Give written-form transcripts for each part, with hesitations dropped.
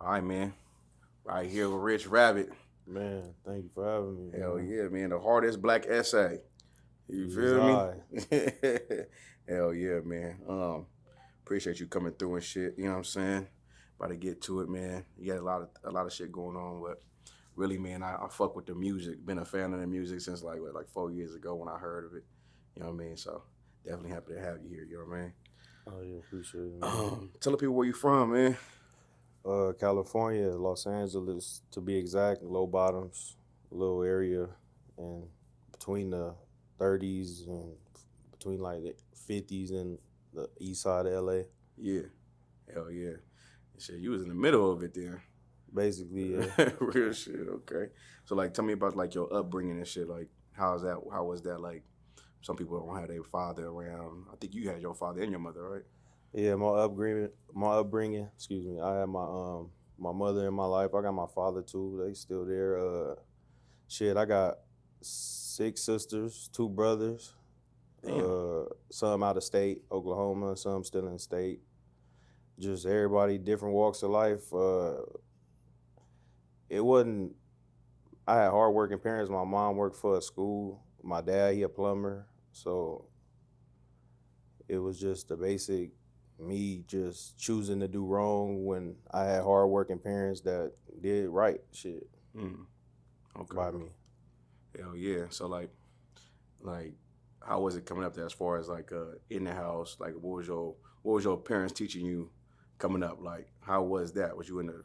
All right, man. Right here with Rich Rabbit. Man, thank you for having me. Hell Man. yeah, man. The hardest black essay. You Yes, feel me? I. Hell yeah, man. Appreciate you coming through and shit. You know what I'm saying? About to get to it, man. You got a lot of shit going on, but really, man, I fuck with the music. Been a fan of the music since like 4 years ago when I heard of it. You know what I mean? So definitely happy to have you here. You know what I mean? Oh yeah, appreciate it, man. Tell the people where you from, man. California, Los Angeles, to be exact, low bottoms, little area, and between the 30s and between like the 50s and the east side of LA. Yeah. Hell yeah. Shit, you was in the middle of it then. Basically, yeah. Real shit. Okay. So like, tell me about like your upbringing and shit. Like, how's that? How was that? Like, some people don't have their father around. I think you had your father and your mother, right? Yeah, my upbringing. Excuse me. I had my mother in my life. I got my father too. They still there. Shit, I got 6 sisters, 2 brothers. Damn. Some out of state, Oklahoma. Some still in state. Just everybody different walks of life. It wasn't. I had hardworking parents. My mom worked for a school. My dad, he a plumber. So it was just the basic me just choosing to do wrong when I had hardworking parents that did right shit Mm. Okay. by me. Hell yeah. So like, how was it coming up there as far as like in the house? Like, what was your parents teaching you coming up? Like, how was that? Was you in the,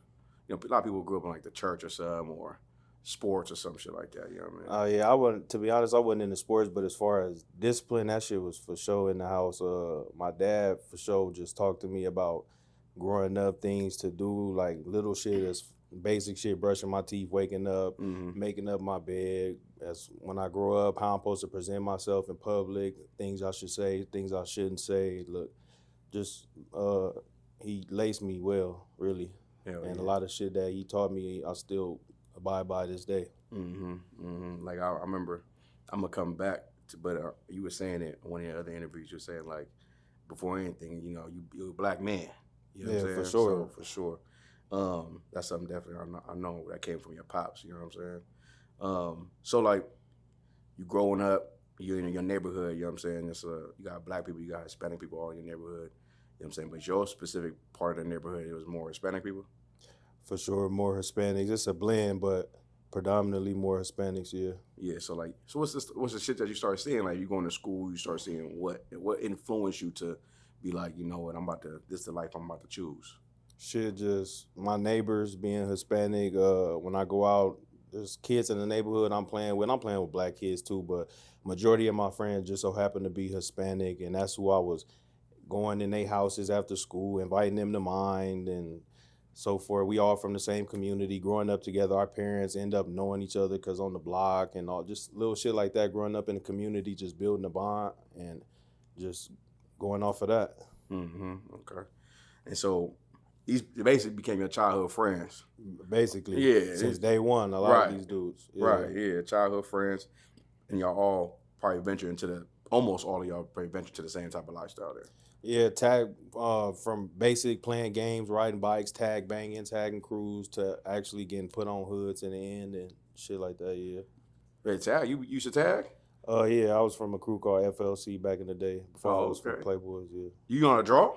a lot of people grew up in like the church or some or sports or some shit like that. You know what I mean? Oh yeah, I wasn't. To be honest, I wasn't into sports, but as far as discipline, that shit was for sure in the house. My dad for sure just talked to me about growing up, things to do, like little shit as basic shit, brushing my teeth, waking up, Mm-hmm. making up my bed. As when I grow up, how I'm supposed to present myself in public, things I should say, things I shouldn't say. Look, just he laced me well, really, Hell and a yeah. lot of shit that he taught me, I still abide by this day. Mm-hmm. Mm-hmm. Like I remember, I'm gonna come back to, but you were saying it in one of your other interviews. You were saying like, before anything, you're a black man. You know what Yeah, I'm for saying? sure. So for sure, that's something definitely I know that came from your pops. You know what I'm saying? So like, you growing up, you in your neighborhood. You know what I'm saying? You got black people, you got Hispanic people all in your neighborhood. You know what I'm saying? But your specific part of the neighborhood, it was more Hispanic people. For sure, more Hispanics. It's a blend, but predominantly more Hispanics. Yeah. Yeah, so like, so what's the shit that you start seeing? Like, you going to school, you start seeing what influenced you to be like, you know what, this is the life I'm about to choose. Shit, just my neighbors being Hispanic. When I go out, there's kids in the neighborhood I'm playing with. I'm playing with black kids too, but majority of my friends just so happen to be Hispanic, and that's who I was going in their houses after school, inviting them to mine, and so forth. We all from the same community, growing up together. Our parents end up knowing each other because on the block and all, just little shit like that. Growing up in the community, just building a bond and just going off of that. Mm-hmm. Okay. And so these basically became your childhood friends. Basically, Yeah. since day one, a lot of Right. these dudes. Yeah. Right. Yeah. Childhood friends, and y'all all probably venture into almost all of y'all probably venture to the same type of lifestyle there. Yeah, tag from basic playing games, riding bikes, tag banging, tagging crews to actually getting put on hoods in the end and shit like that. Yeah. Hey, tag, you used to tag? Yeah, I was from a crew called FLC back in the day before I Oh, was for okay. Playboys. Yeah. You gonna draw?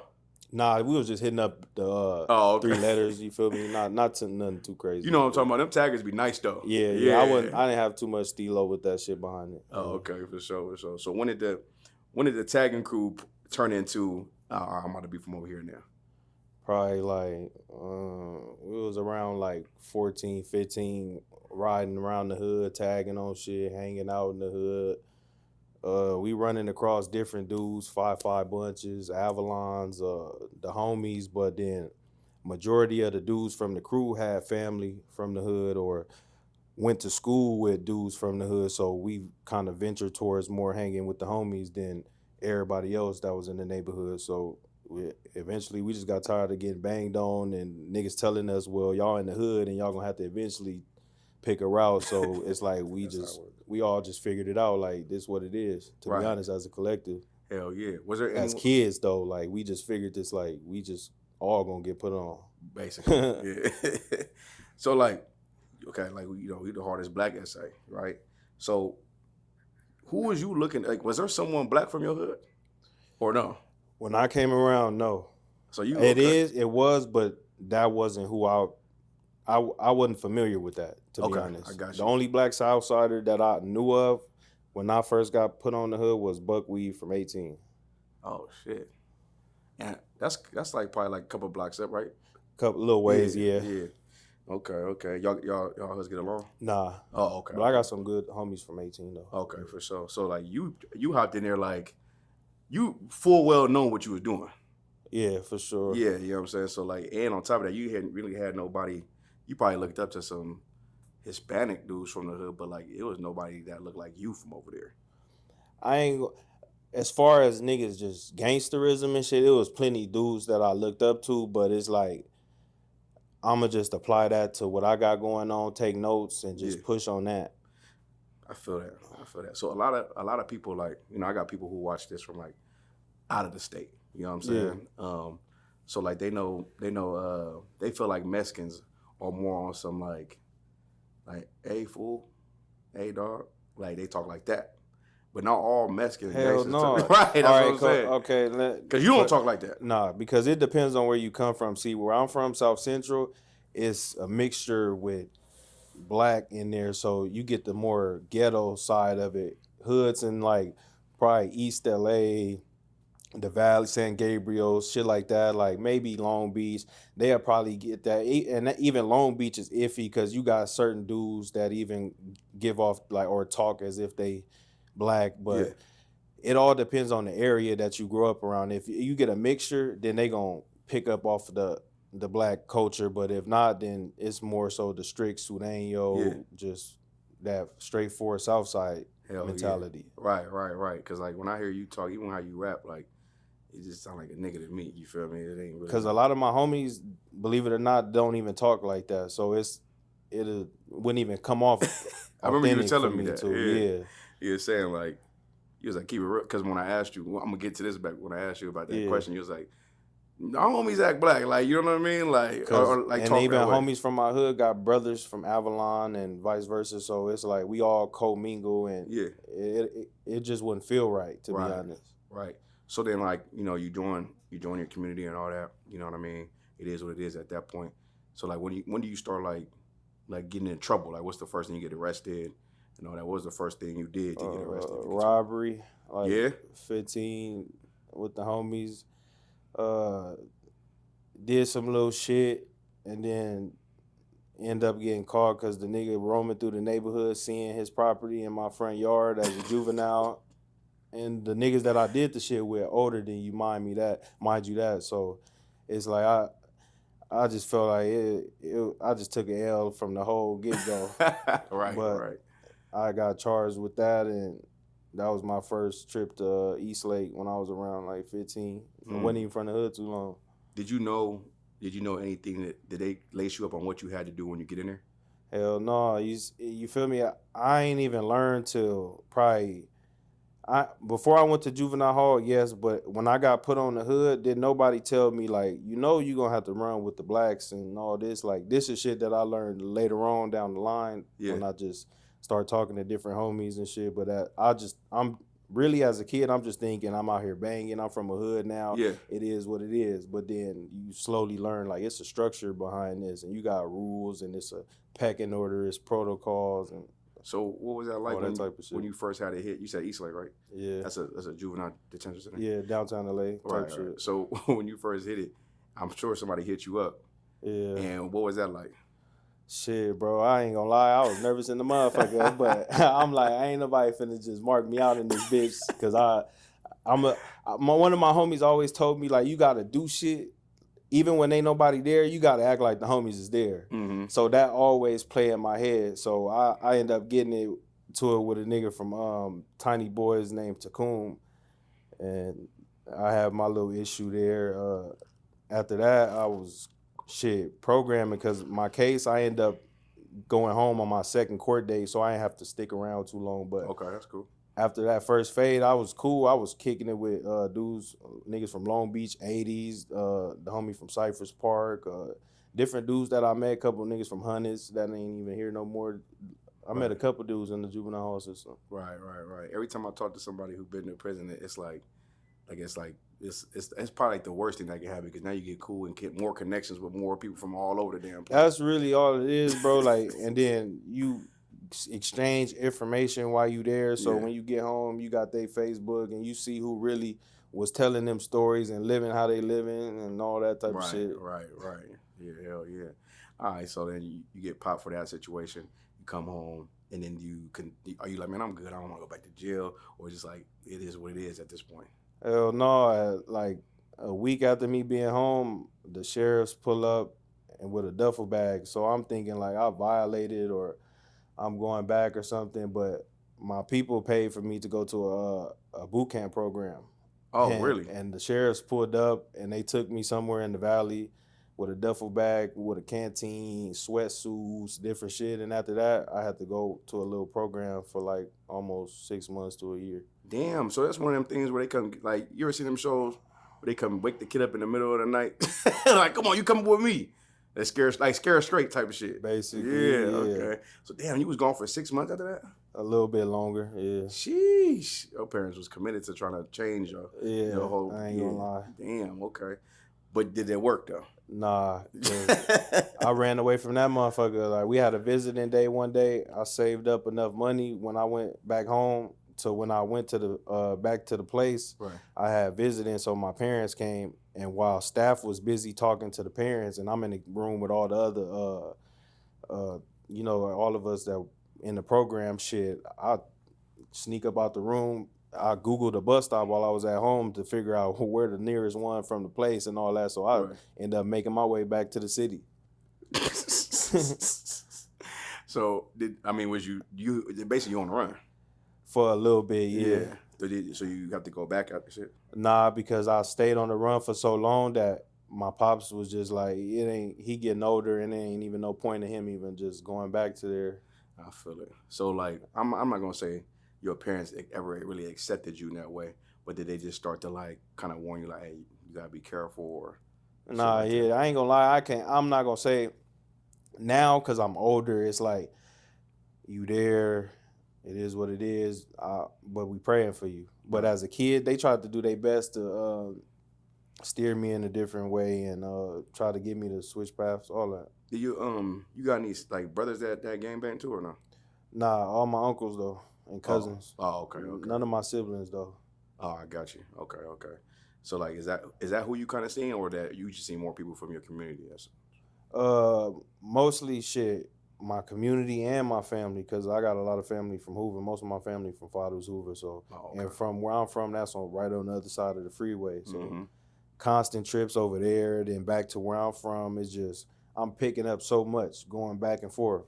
Nah, we was just hitting up the Oh, okay. 3 letters. You feel me? Not to nothing too crazy. You know what I'm talking about? Them taggers be nice though. Yeah. I didn't have too much stilo with that shit behind it. Oh, okay, for sure. So when did the tagging crew turn into? I'm about to be from over here now. Probably like we was around like 14, 15, riding around the hood, tagging on shit, hanging out in the hood. We running across different dudes, 5-5 bunches, Avalons, the homies, but then majority of the dudes from the crew had family from the hood or went to school with dudes from the hood, so we kind of ventured towards more hanging with the homies than everybody else that was in the neighborhood. So eventually we just got tired of getting banged on and niggas telling us, well, y'all in the hood and y'all gonna have to eventually pick a route. So it's like we all just figured it out, like this what it is, to Right. be honest, as a collective. Hell yeah. Was there As any? kids though, like we just figured this, like we just all gonna get put on. basically. Yeah. So like, okay, like you the hardest black essay, right? So who was you looking like? Was there someone black from your hood or no? When I came around, no. So you okay? It was, but that wasn't who I wasn't familiar with that, to be Okay, I honest. got The you. only black Southsider that I knew of when I first got put on the hood was Buckwheat from 18. Oh shit. And that's like probably like a couple blocks up, right? Couple little Yeah, ways, yeah. yeah. Okay, okay. Y'all husbands get along? Nah. Oh, okay, But I okay. got some good homies from 18 though. Okay, for sure. So like you hopped in there like you full well known what you was doing. Yeah, for sure. Yeah, you know what I'm saying? So like, and on top of that, you hadn't really had nobody. You probably looked up to some Hispanic dudes from the hood, but like it was nobody that looked like you from over there. I ain't as far as niggas just gangsterism and shit, it was plenty dudes that I looked up to, but it's like I'ma just apply that to what I got going on, take notes and just Yeah. push on that. I feel that. I feel that. So a lot of people like I got people who watch this from like out of the state. You know what I'm saying? So like they know they feel like Mexicans are more on some like hey fool, hey dog, like they talk like that. But not all Mexicans Hell gangsters talk no. right. That's All what right, I'm saying. okay. Cause you don't talk like that. Nah, because it depends on where you come from. See, where I'm from, South Central, it's a mixture with black in there, so you get the more ghetto side of it. Hoods in like probably East LA, the Valley, San Gabriel, shit like that. Like maybe Long Beach, they'll probably get that. Even Long Beach is iffy because you got certain dudes that even give off like or talk as if they black, but. Yeah. It all depends on the area that you grow up around. If you get a mixture, then they gonna pick up off the black culture. But if not, then it's more so the strict Sureño, Yeah. just that straightforward Southside Hell mentality. Yeah. Right. Cause like when I hear you talk, even how you rap, like it just sound like a nigga to me. You feel me? It ain't really. Because a lot of my homies, believe it or not, don't even talk like that. So it wouldn't even come off. I remember you were authentic telling for me that. too. Yeah. You were saying like. You was like, keep it real. Because when I asked you, I'm going to get to this back. When I asked you about that question, you was like, our homies act black. Like, you know what I mean? Like, or like and talk even that way. homies from my hood got brothers from Avalon and vice versa. So it's like we all co-mingle and Yeah. it just wouldn't feel right, to be honest. Right. So then, like, you join your community and all that. You know what I mean? It is what it is at that point. So, like, when do you start, like getting in trouble? Like, what's the first thing you get arrested? You know, that was the first thing you did to get arrested. Robbery, like yeah, 15 with the homies. Did some little shit and then end up getting caught because the nigga roaming through the neighborhood, seeing his property in my front yard as a juvenile. And the niggas that I did the shit with older than you, mind you that. So it's like I just felt like I just took an L from the whole get-go. right. I got charged with that, and that was my first trip to East Lake when I was around like 15. I wasn't even from the hood too long. Did you know anything did they lace you up on what you had to do when you get in there? Hell no. You feel me? I ain't even learned till probably before I went to juvenile hall, yes, but when I got put on the hood, did nobody tell me like, you're gonna have to run with the blacks and all this. Like this is shit that I learned later on down the line when I just start talking to different homies and shit. But I'm really, as a kid, I'm just thinking I'm out here banging. I'm from a hood now. Yeah. It is what it is. But then you slowly learn like it's a structure behind this, and you got rules, and it's a pecking order, it's protocols, and so what was that like when you first had a hit? You said East Lake, right? Yeah. That's a juvenile detention center. Yeah, downtown LA type shit. Right. So when you first hit it, I'm sure somebody hit you up. Yeah. And what was that like? Shit, bro, I ain't gonna lie, I was nervous in the motherfucker, but I'm like, ain't nobody finna just mark me out in this bitch, cause one of my homies always told me like, you gotta do shit, even when ain't nobody there, you gotta act like the homies is there. Mm-hmm. So that always play in my head. So I end up getting it to it with a nigga from Tiny Boys named Taccoon, and I have my little issue there. After that, I was programming because my case, I end up going home on my second court date, so I didn't have to stick around too long. But okay, that's cool. after that first fade, I was cool. I was kicking it with dudes, niggas from Long Beach, 80s, the homie from Cypress Park, different dudes that I met, a couple niggas from Hunnids that ain't even here no more. I met a Right. couple dudes in the juvenile hall system. Right. Every time I talk to somebody who's been to prison, it's it's probably like the worst thing that can happen because now you get cool and get more connections with more people from all over the damn place. That's really all it is, bro. Like, and then you exchange information while you there. So Yeah. when you get home, you got their Facebook and you see who really was telling them stories and living how they living and all that type of shit. Right. Yeah, hell yeah. All right, so then you get popped for that situation. You come home, and then are you like, man, I'm good. I don't want to go back to jail, or just like it is what it is at this point. Hell no, like a week after me being home, the sheriffs pull up and with a duffel bag. So I'm thinking like I violated or I'm going back or something. But my people paid for me to go to a boot camp program. Oh, really? And the sheriffs pulled up and they took me somewhere in the valley with a duffel bag, with a canteen, sweatsuits, different shit. And after that, I had to go to a little program for like almost 6 months to a year. Damn. So that's one of them things where they come, like, you ever see them shows where they come wake the kid up in the middle of the night? Like, come on, you coming with me. That scare straight type of shit. Basically, Yeah, okay. So damn, you was gone for 6 months after that? A little bit longer, yeah. Sheesh. Your parents was committed to trying to change your whole. I ain't gonna lie. Damn, okay. But did it work though? Nah, 'cause I ran away from that motherfucker. Like we had a visiting day one day. I saved up enough money when I went back home. So when I went to the back to the place, Right. I had visiting. So my parents came, and while staff was busy talking to the parents, and I'm in the room with all the other, all of us that in the program, shit, I sneak up out the room. I Googled a bus stop while I was at home to figure out where the nearest one from the place and all that. So I ended up making my way back to the city. So was you basically on the run? For a little bit, yeah. So you have to go back after shit? Nah, because I stayed on the run for so long that my pops was just like, he getting older and there ain't even no point in him even just going back to there. I feel it. So like, I'm not gonna say your parents ever really accepted you in that way, but did they just start to like kind of warn you like, hey, you gotta be careful or? Nah, like yeah, I ain't gonna lie. I'm not gonna say now because I'm older. It's like you there. It is what it is. But we praying for you. But as a kid, they tried to do their best to steer me in a different way and try to get me to switch paths. All that. Do you got any like brothers that gang bang too or no? Nah, all my uncles though and cousins. Oh, okay. None of my siblings though. Oh, I got you. Okay. So like, is that who you kind of seeing, or that you just see more people from your community? Yes. Mostly shit. My community and my family, because I got a lot of family from Hoover. Most of my family from Father's Hoover. So, and from where I'm from, that's right on the other side of the freeway. So, constant trips over there, then back to where I'm from. It's just I'm picking up so much going back and forth,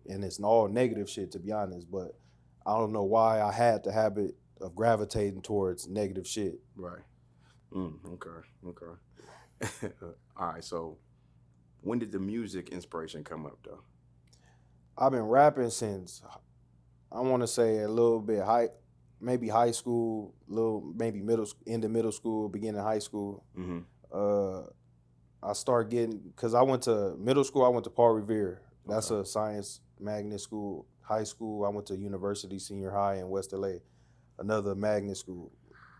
and it's all negative shit to be honest. But I don't know why I had the habit of gravitating towards negative shit. Right. Okay. All right. So, when did the music inspiration come up though? I've been rapping since I want to say a little bit maybe high school, maybe end of middle school, beginning high school. I started getting, because I went to middle school, I went to Paul Revere. That's a science magnet school. High school, I went to University Senior High in West LA, another magnet school.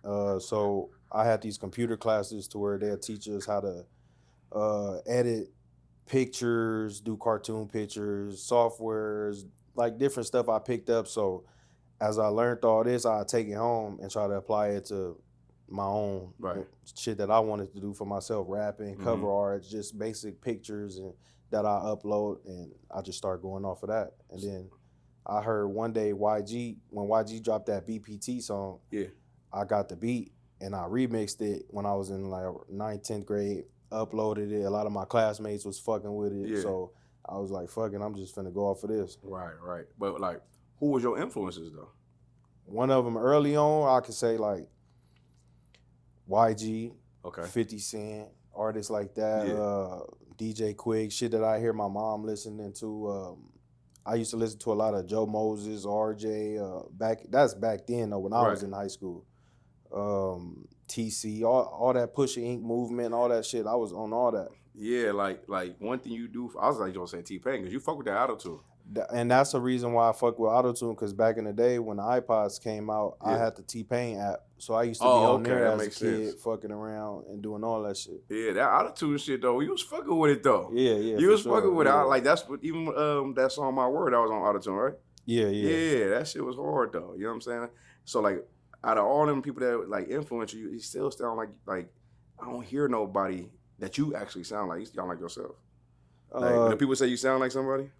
So I had these computer classes to where they'll teach us how to edit pictures, do cartoon pictures, softwares, like different stuff I picked up. So as I learned all this, I'd take it home and try to apply it to my own shit that I wanted to do for myself, rapping, cover art, just basic pictures and that I upload, and I just start going off of that. And then I heard one day when YG dropped that BPT song, I got the beat and I remixed it when I was in like 9th, 10th grade. Uploaded it. A lot of my classmates was fucking with it. So I was like, fuck it, I'm just finna go off of this. Right. But like, who was your influences though? One of them early on, I could say like YG, 50 Cent, artists like that, DJ Quick, shit that I hear my mom listening to, I used to listen to a lot of Joe Moses, RJ. That's back then though when I Right. was in high school. TC, all that Pusha Ink movement, all that shit. I was on all that. Yeah, like one thing you do. I was like, you gonna say T-Pain because you fuck with that auto tune. And that's the reason why I fuck with autotune, because back in the day when the iPods came out, I Yeah. had the T-Pain app. So I used to be Oh, on okay, there that as a makes kid, sense. fucking around and doing all that shit. Yeah, that auto tune shit though. You was fucking with it though. Yeah, You for was fucking sure. with it. Yeah, Like that's what even that song My Word that was on auto tune, right? yeah. Yeah, that shit was hard though. You know what I'm saying? So like out of all them people that like influence you, you still sound like I don't hear nobody that you actually sound like. You sound like yourself. Like Uh, do people say you sound like somebody?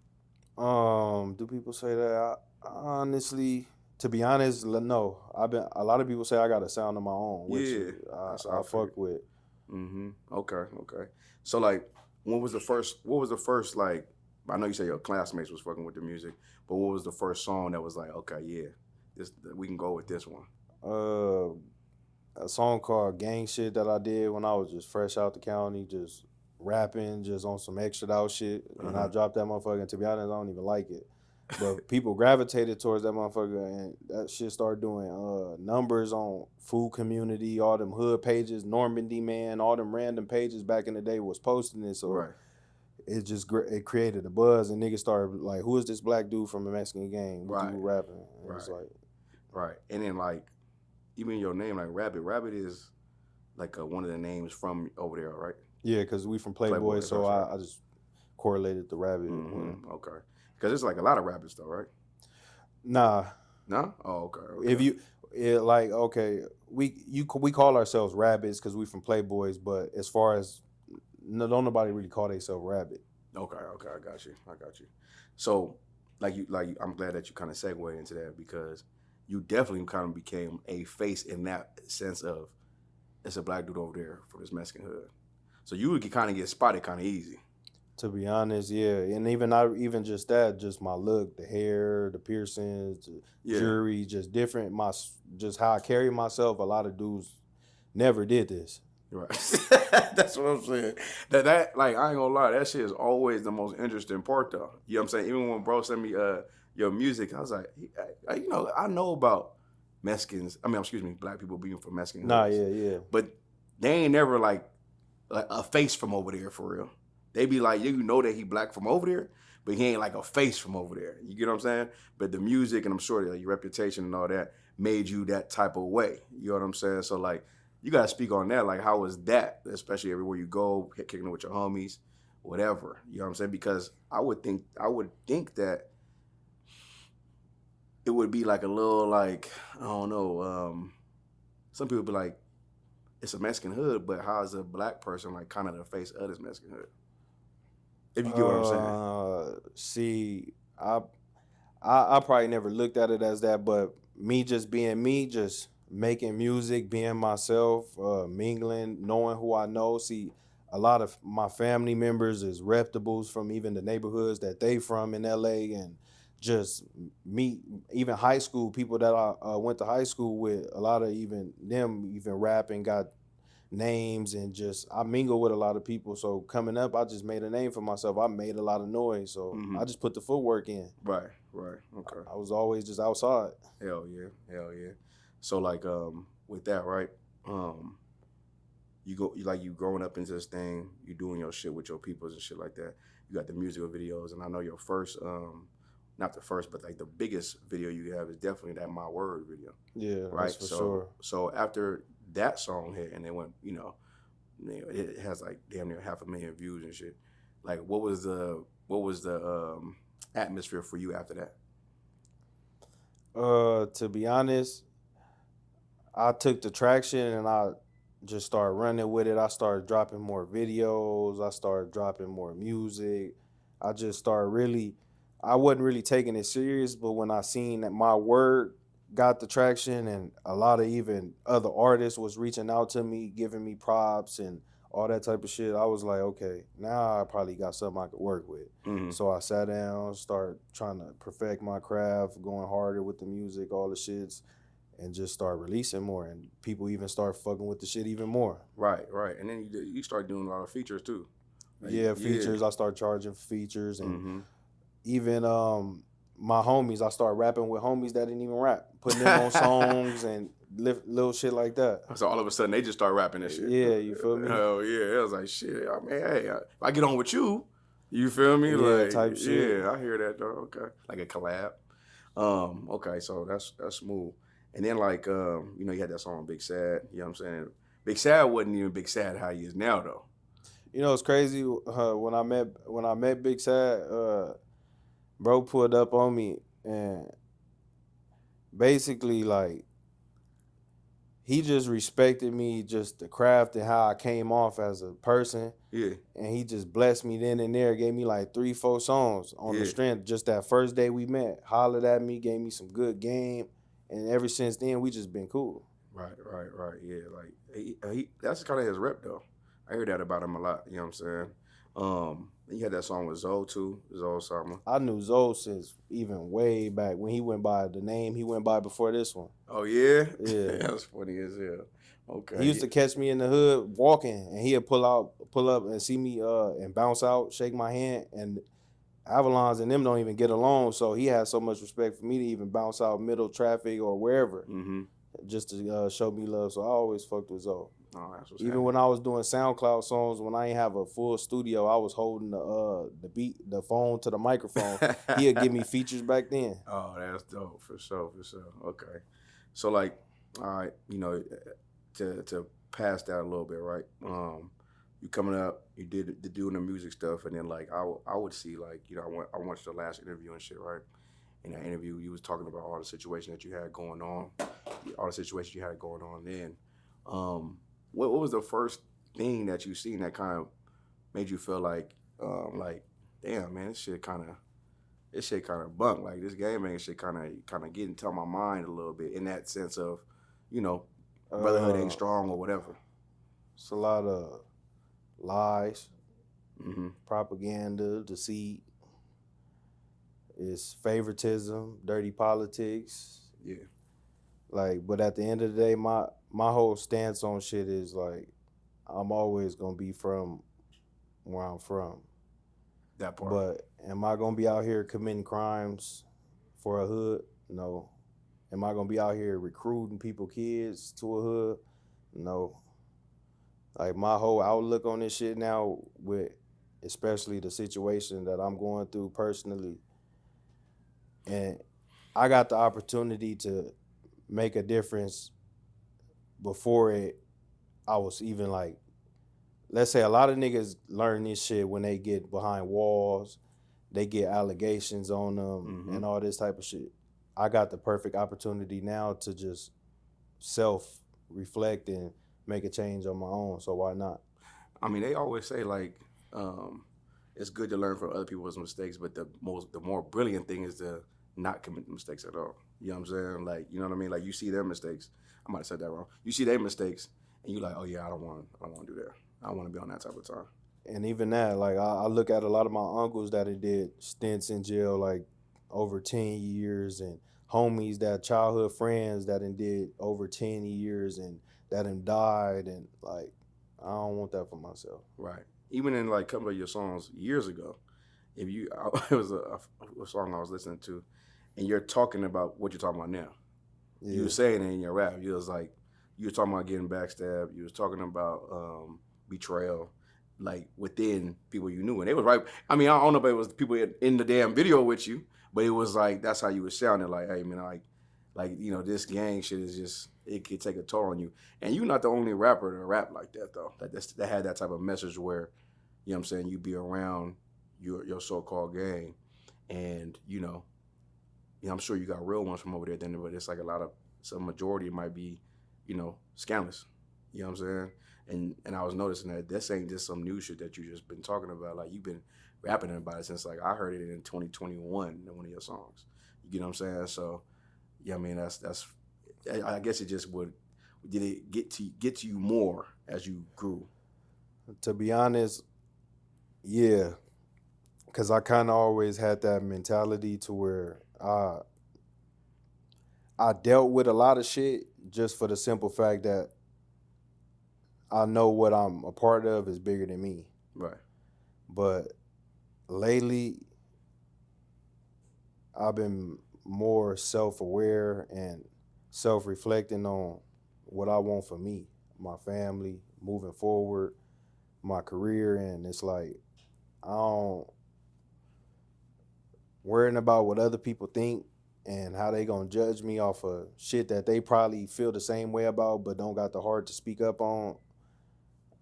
do people say that? Honestly, to be honest, no. A lot of people say I got a sound of my own, which Yeah, that's how I I figured. fuck with. Okay. So like, what was the first like? I know you say your classmates was fucking with the music, but what was the first song that was like, okay, yeah, this we can go with this one. Uh, a song called Gang Shit that I did when I was just fresh out the county, just rapping, just on some extra out shit. And I Uh-huh. dropped that motherfucker. And to be honest, I don't even like it. But people gravitated towards that motherfucker, and that shit started doing numbers on Food Community, all them hood pages, Normandy Man, all them random pages back in the day was posting it. So Right, it created a buzz, and niggas started like, who is this black dude from a Mexican gang? What right, dude rapping? And it's right, like, right. And then like, even your name like Rabbit. Rabbit is like one of the names from over there, right? yeah, because we from Playboy. Playboy, That's so right. I just correlated the rabbit. Okay. Because it's like a lot of rabbits though, right? Nah, No. Oh, okay. if you like, okay, we call ourselves rabbits because we from Playboys, but as far as no, don't nobody really call themselves rabbit. Okay. I got you. So, I'm glad that you kind of segue into that because you definitely kind of became a face in that sense of it's a black dude over there from this Mexican hood. So you would kind of get spotted kind of easy. To be honest, yeah, and even just that, just my look, the hair, the piercings, the Yeah. jewelry, just different. Just how I carry myself. A lot of dudes never did this. Right. That's what I'm saying. That like I ain't gonna lie, that shit is always the most interesting part though. You know what I'm saying? Even when bro sent me your music, I was like, I know about Mexicans. I mean, excuse me, black people being from Mexican Nah, hoods. yeah. But they ain't never like a face from over there for real. They be like, you know that he black from over there, but he ain't like a face from over there. You get what I'm saying? But the music and I'm sure that your reputation and all that made you that type of way. You know what I'm saying? So like you gotta speak on that. Like, how was that? Especially everywhere you go, kicking it with your homies, whatever. You know what I'm saying? Because I would think that it would be like a little like, I don't know, some people be like, it's a Mexican hood, but how is a black person like kind of the face of this Mexican hood? If you get what I'm saying. See, I probably never looked at it as that, but me just being me, just making music, being myself, mingling, knowing who I know. See, a lot of my family members is reputables from even the neighborhoods that they from in LA, and just me, even high school people that I went to high school with. A lot of even them even rapping got names, and just I mingle with a lot of people. So coming up, I just made a name for myself. I made a lot of noise, so I just put the footwork in. Right. Okay. I was always just outside. Hell yeah. So like with that, right? You growing up into this thing, you doing your shit with your peoples and shit like that. You got the musical videos, and I know your first not the first, but like the biggest video you have is definitely that My Word video. Yeah, Right. that's for sure. So after that song hit and it went, it has like damn near 500,000 views and shit. Like what was the atmosphere for you after that? To be honest, I took the traction and I just started running with it. I started dropping more videos. I started dropping more music. I just started I wasn't really taking it serious, but when I seen that My Word got the traction and a lot of even other artists was reaching out to me, giving me props and all that type of shit, I was like, okay, now I probably got something I could work with. Mm-hmm. So I sat down, started trying to perfect my craft, going harder with the music, all the shits, and just start releasing more. And people even start fucking with the shit even more. Right. And then you start doing a lot of features too. Features. I start charging for features, and even my homies, I started rapping with homies that didn't even rap, putting them on songs and little shit like that. So all of a sudden they just start rapping that shit. Yeah, you feel me? Hell yeah. It was like shit. I mean, hey, if I get on with you, you feel me? Yeah, Like, type shit. yeah, I hear that though. Okay. Like a collab. Okay, so that's smooth. And then like you had that song Big Sad, you know what I'm saying? Big Sad wasn't even Big Sad how he is now though. You know, it's crazy. When I met Big Sad, bro pulled up on me and basically like he just respected me, just the craft and how I came off as a person. Yeah. And he just blessed me then and there, gave me like 3-4 songs on the Yeah. strength. Just that first day we met, hollered at me, gave me some good game, and ever since then we just been cool. Right. Yeah, like he that's kind of his rep though. I hear that about him a lot. You know what I'm saying? He had that song with Zoe too, Zoe Summer. I knew Zoe since even way back when he went by the name he went by before this one. Oh yeah, Yeah. That was funny as hell. Okay. He used to catch me in the hood walking, and he'd pull up and see me and bounce out, shake my hand, and Avalons and them don't even get along, so he had so much respect for me to even bounce out middle traffic or wherever, just to show me love. So I always fucked with Zoe. Oh, that's what's Even happening. when I was doing SoundCloud songs, when I ain't have a full studio, I was holding the phone to the microphone. He'd give me features back then. Oh, that's dope for sure. Okay, so like, all right, to pass that a little bit, right? You coming up, you did the doing the music stuff, and then like I would see like I watched the last interview and shit, right? In that interview, you was talking about all the situation that you had going on, then. What was the first thing that you seen that kind of made you feel like damn man, this shit kind of bunk. Like this game ain't shit kind of getting to my mind a little bit in that sense of, brotherhood ain't strong or whatever. It's a lot of lies, Mm-hmm. propaganda, deceit. It's favoritism, dirty politics. Yeah. Like, but at the end of the day, my whole stance on shit is like, I'm always gonna be from where I'm from. That part. But am I gonna be out here committing crimes for a hood? No. Am I gonna be out here recruiting kids to a hood? No. Like my whole outlook on this shit now, with especially the situation that I'm going through personally, and I got the opportunity to make a difference before I was even like, let's say a lot of niggas learn this shit when they get behind walls, they get allegations on them and all this type of shit. I got the perfect opportunity now to just self-reflect and make a change on my own, so why not? I mean, they always say like, it's good to learn from other people's mistakes, but the more brilliant thing is to not commit mistakes at all. You know what I'm saying? Like, you know what I mean? Like you see their mistakes. I might have said that wrong. You see their mistakes, and you like, oh yeah, I don't want to do that. I don't want to be on that type of time. And even that, like I look at a lot of my uncles that had did stints in jail like over 10 years, and homies that childhood friends that did over 10 years and that died, and like I don't want that for myself. Right. Even in like a couple of your songs years ago, it was a song I was listening to, and you're talking about what you're talking about now. Yeah. You were saying it in your rap. You was talking about getting backstabbed. You was talking about betrayal, like within people you knew, and it was right. I mean, I don't know if it was people in the damn video with you, but it was like that's how you were sounding. Like, hey man, like this gang shit is just, it could take a toll on you. And you're not the only rapper to rap like that though. That had that type of message where, you know what I'm saying, you be around your so-called gang, and I'm sure you got real ones from over there then, but it's like some majority might be, scandalous. You know what I'm saying? And I was noticing that this ain't just some new shit that you just been talking about. Like you've been rapping about it since like I heard it in 2021 in one of your songs. You know what I'm saying? So yeah, I mean that's I guess it just did it get to you more as you grew? To be honest, yeah. Cause I kind of always had that mentality to where I dealt with a lot of shit just for the simple fact that I know what I'm a part of is bigger than me. Right. But lately, I've been more self-aware and self-reflecting on what I want for me, my family, moving forward, my career, and it's like I don't worrying about what other people think and how they gonna judge me off of shit that they probably feel the same way about but don't got the heart to speak up on.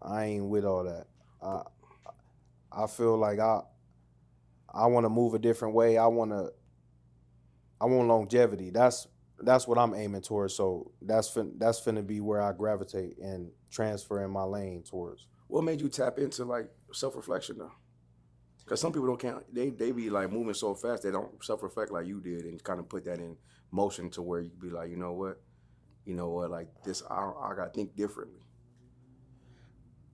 I ain't with all that. I I feel like I want to move a different way. I want longevity. That's what I'm aiming towards. So that's finna be where I gravitate and transfer in my lane towards. What made you tap into like self reflection though? Because some people don't count. They be like moving so fast they don't self reflect like you did and kind of put that in motion to where you be like, you know what, like this, I gotta think differently.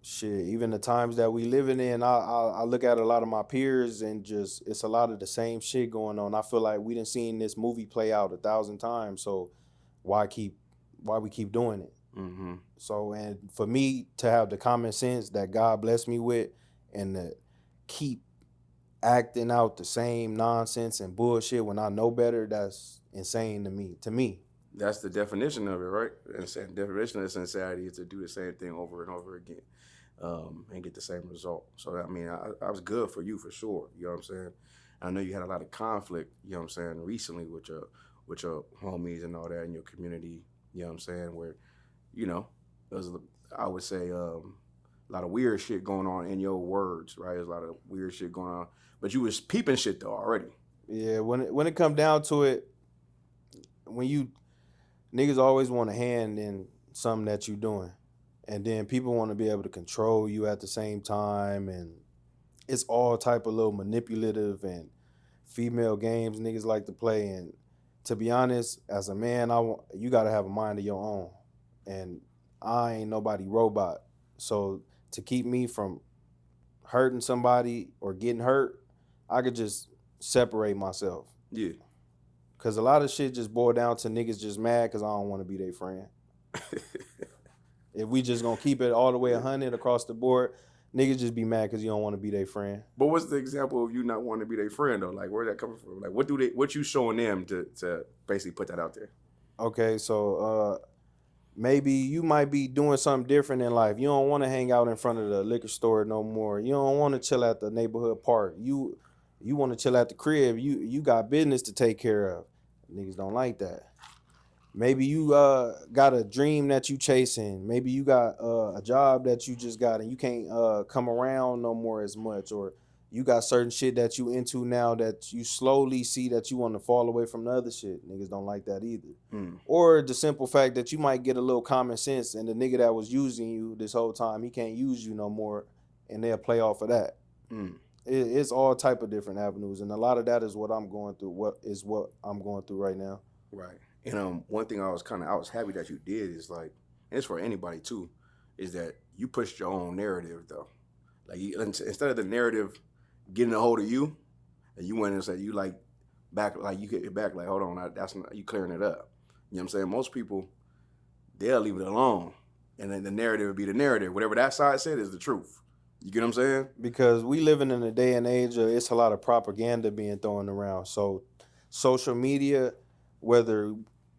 Shit, even the times that we living in, I look at a lot of my peers and just it's a lot of the same shit going on. I feel like we done seen this movie play out 1,000 times. So why keep why we keep doing it? Mm-hmm. So and for me to have the common sense that God blessed me with and to keep acting out the same nonsense and bullshit when I know better, that's insane to me. To me. That's the definition of it, right? And definition of insanity is to do the same thing over and over again, and get the same result. So I mean, I was good for you for sure. You know what I'm saying? I know you had a lot of conflict. You know what I'm saying? Recently with your homies and all that in your community. You know what I'm saying? Where, you know, there's I would say a lot of weird shit going on in your words, right? There's a lot of weird shit going on, but you was peeping shit though already. Yeah, when it come down to it, when you niggas always want a hand in something that you doing. And then people want to be able to control you at the same time. And it's all type of little manipulative and female games niggas like to play. And to be honest, as a man, you got to have a mind of your own. And I ain't nobody robot. So to keep me from hurting somebody or getting hurt, I could just separate myself. Yeah. Cause a lot of shit just boil down to niggas just mad cause I don't want to be their friend. If we just gonna keep it all the way 100 across the board, niggas just be mad cause you don't want to be their friend. But what's the example of you not wanting to be their friend though? Like where that coming from? Like what you showing them to basically put that out there? Okay, so maybe you might be doing something different in life. You don't want to hang out in front of the liquor store no more. You don't want to chill at the neighborhood park. You want to chill at the crib. You got business to take care of. Niggas don't like that. Maybe you got a dream that you chasing. Maybe you got a job that you just got and you can't come around no more as much. Or you got certain shit that you into now that you slowly see that you want to fall away from the other shit. Niggas don't like that either. Or the simple fact that you might get a little common sense and the nigga that was using you this whole time, he can't use you no more and they'll play off of that. It's all type of different avenues, and a lot of that is what I'm going through. What I'm going through right now. Right. And one thing I was happy that you did is like, and it's for anybody too, is that you pushed your own narrative though. Like instead of the narrative getting a hold of you, and you went and said you like back, like you get it back, like hold on, that's not, you clearing it up. You know what I'm saying? Most people they'll leave it alone, and then the narrative would be the narrative. Whatever that side said is the truth. You get what I'm saying? Because we living in a day and age of it's a lot of propaganda being thrown around. So social media, whether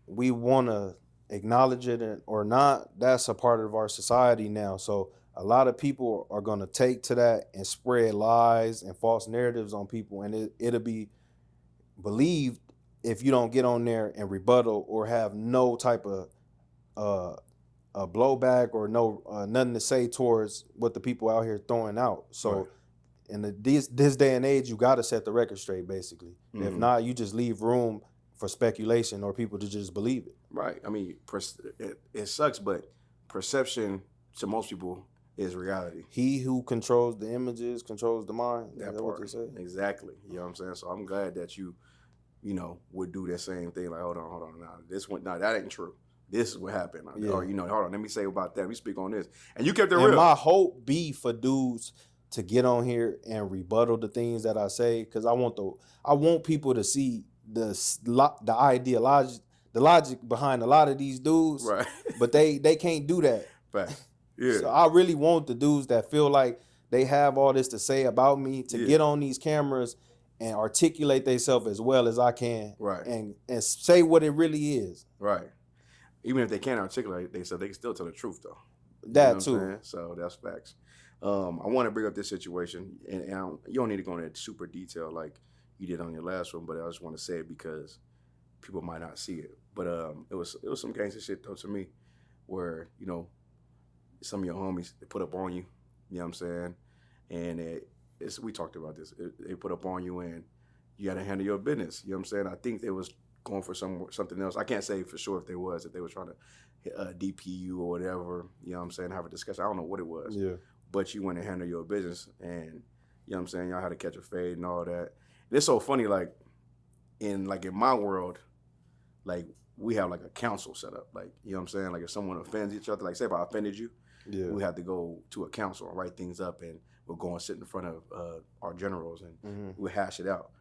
we want to acknowledge it or not, that's a part of our society now. So a lot of people are going to take to that and spread lies and false narratives on people. And it'll be believed if you don't get on there and rebuttal or have no type of a blowback or no nothing to say towards what the people out here throwing out. So right. in this day and age, you got to set the record straight, basically. If not, you just leave room for speculation or people to just believe it. Right. I mean, it sucks, but perception to most people is reality. He who controls the images controls the mind. That part. What they say? Exactly. You know what I'm saying? So I'm glad that you would do that same thing. Like, hold on. Now, that ain't true. This is what happened. Yeah. Or, hold on, let me say about that. Let me speak on this. And you kept it and real. My hope be for dudes to get on here and rebuttal the things that I say, because I want people to see the logic behind a lot of these dudes. Right. But they can't do that. Right. Yeah. So I really want the dudes that feel like they have all this to say about me to get on these cameras and articulate themselves as well as I can, Right. and say what it really is. Right. Even if they can't articulate they can still tell the truth though. You know That what I'm too. saying? So that's facts. I want to bring up this situation, and you don't need to go into super detail like you did on your last one, but I just want to say it because people might not see it. But it was some gangster shit though to me, where some of your homies they put up on you. You know what I'm saying? And we talked about this. They put up on you, and you got to handle your business. You know what I'm saying? I think they was going for something else. I can't say for sure if they were trying to DP you or whatever. You know what I'm saying? Have a discussion. I don't know what it was. Yeah. But you went and handle your business, and you know what I'm saying? Y'all had to catch a fade and all that. And it's so funny, like in my world, like we have like a council set up. Like, you know what I'm saying? Like if someone offends each other, like say if I offended you, Yeah. we have to go to a council and write things up, and we'll go and sit in front of our generals, and we'll hash it out.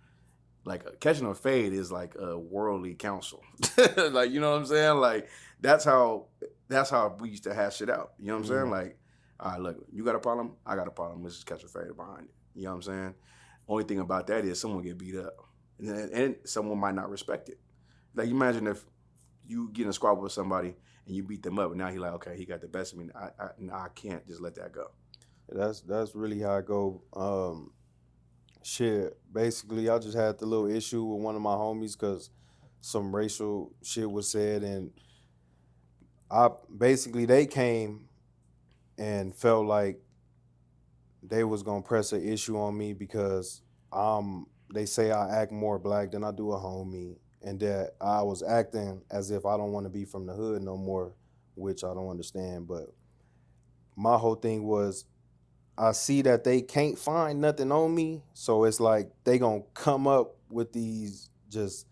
Like catching a fade is like a worldly council. Like, you know what I'm saying? Like that's how we used to hash it out. You know what I'm saying? Like, all right, look, you got a problem, I got a problem. Let's just catch a fade behind it. You know what I'm saying? Only thing about that is someone get beat up, and someone might not respect it. Like, imagine if you get in a squabble with somebody and you beat them up, and now he's like, okay, he got the best of me. I can't just let that go. That's really how I go. Shit, basically, I just had the little issue with one of my homies because some racial shit was said, and they came and felt like they was gonna press an issue on me because they say I act more black than I do a homie, and that I was acting as if I don't want to be from the hood no more, which I don't understand. But my whole thing was, I see that they can't find nothing on me, so it's like they gonna come up with these just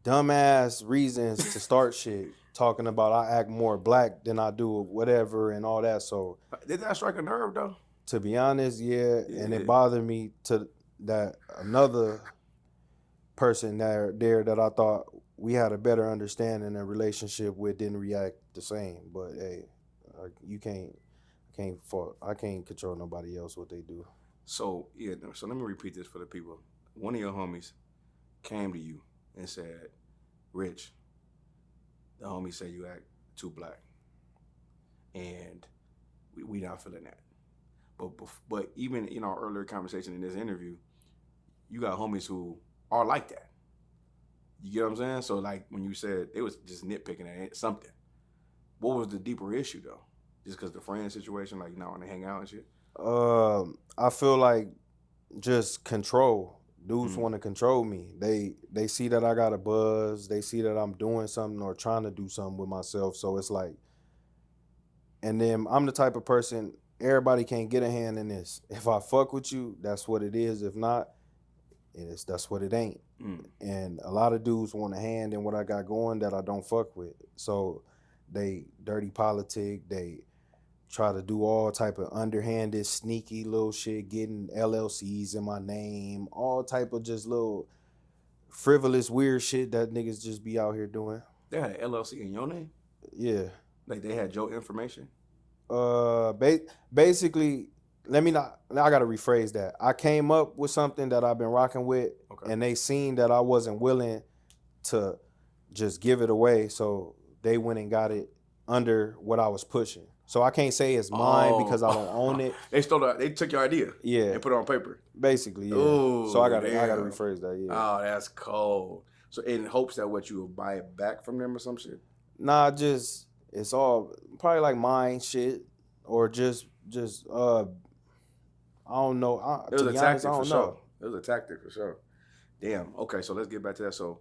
dumbass reasons to start shit, talking about I act more black than I do whatever and all that. So Did that strike a nerve though? to be honest, yeah, and Yeah. it bothered me to that another person there that I thought we had a better understanding and relationship with didn't react the same. But hey, I can't control nobody else what they do. So let me repeat this for the people. One of your homies came to you and said, "Rich, the homie said you act too black, and we not feeling that." But even in our earlier conversation in this interview, you got homies who are like that. You get what I'm saying? So like when you said it was just nitpicking at something, what was the deeper issue though? Just because the friend situation, like when they hang out and shit. I feel like just control. Dudes want to control me. They see that I got a buzz. They see that I'm doing something or trying to do something with myself. So it's like, and then I'm the type of person, everybody can't get a hand in this. If I fuck with you, that's what it is. If not, that's what it ain't. And a lot of dudes want a hand in what I got going that I don't fuck with. So they dirty politic. They try to do all type of underhanded, sneaky little shit, getting LLCs in my name, all type of just little frivolous, weird shit that niggas just be out here doing. They had an LLC in your name? Yeah. Like they had your information? Basically, I gotta rephrase that. I came up with something that I've been rocking with, and they seen that I wasn't willing to just give it away, so they went and got it under what I was pushing. So I can't say it's mine because I don't own it. They took your idea. Yeah. And put it on paper. Basically, yeah. Ooh, So I gotta damn. rephrase that, yeah. Oh, that's cold. So in hopes that you will buy it back from them or some shit? Nah, just it's all probably like mine shit, or just I don't know. It was to a be honest, tactic I for don't sure. know. It was a tactic for sure. Damn. Okay, so let's get back to that. So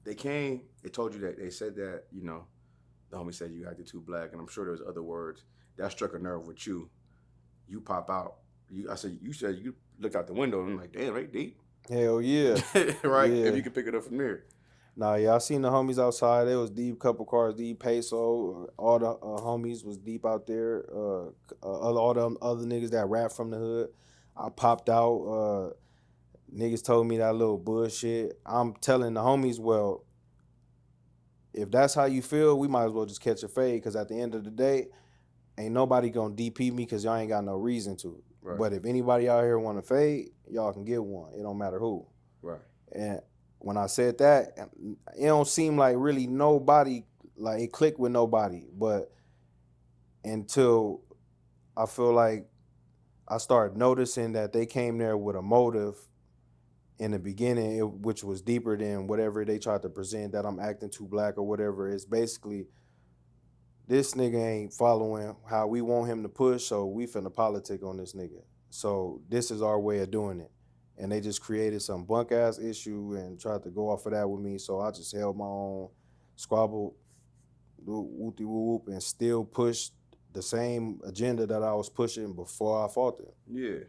they came, they told you that, they said that, the homie said you acted too black, and I'm sure there's other words that struck a nerve with you. You pop out. You said you looked out the window and I'm like, damn, right deep. Hell yeah. Right? Yeah. If you can pick it up from there. Nah, yeah, I seen the homies outside. It was deep, couple cars deep. Peso, all the homies was deep out there. All the other niggas that rap from the hood. I popped out. Niggas told me that little bullshit. I'm telling the homies, well, if that's how you feel, we might as well just catch a fade, because at the end of the day, ain't nobody gonna DP me because y'all ain't got no reason to. Right. But if anybody out here want to fade, y'all can get one. It don't matter who. Right. And when I said that, it don't seem like really nobody, like it clicked with nobody. But until I feel like I started noticing that they came there with a motive in the beginning, which was deeper than whatever they tried to present, that I'm acting too black or whatever. It's basically, this nigga ain't following how we want him to push, so we finna politic on this nigga. So this is our way of doing it. And they just created some bunk ass issue and tried to go off of that with me. So I just held my own, squabbled, whoopty whoop, and still pushed the same agenda that I was pushing before I fought them. Yeah.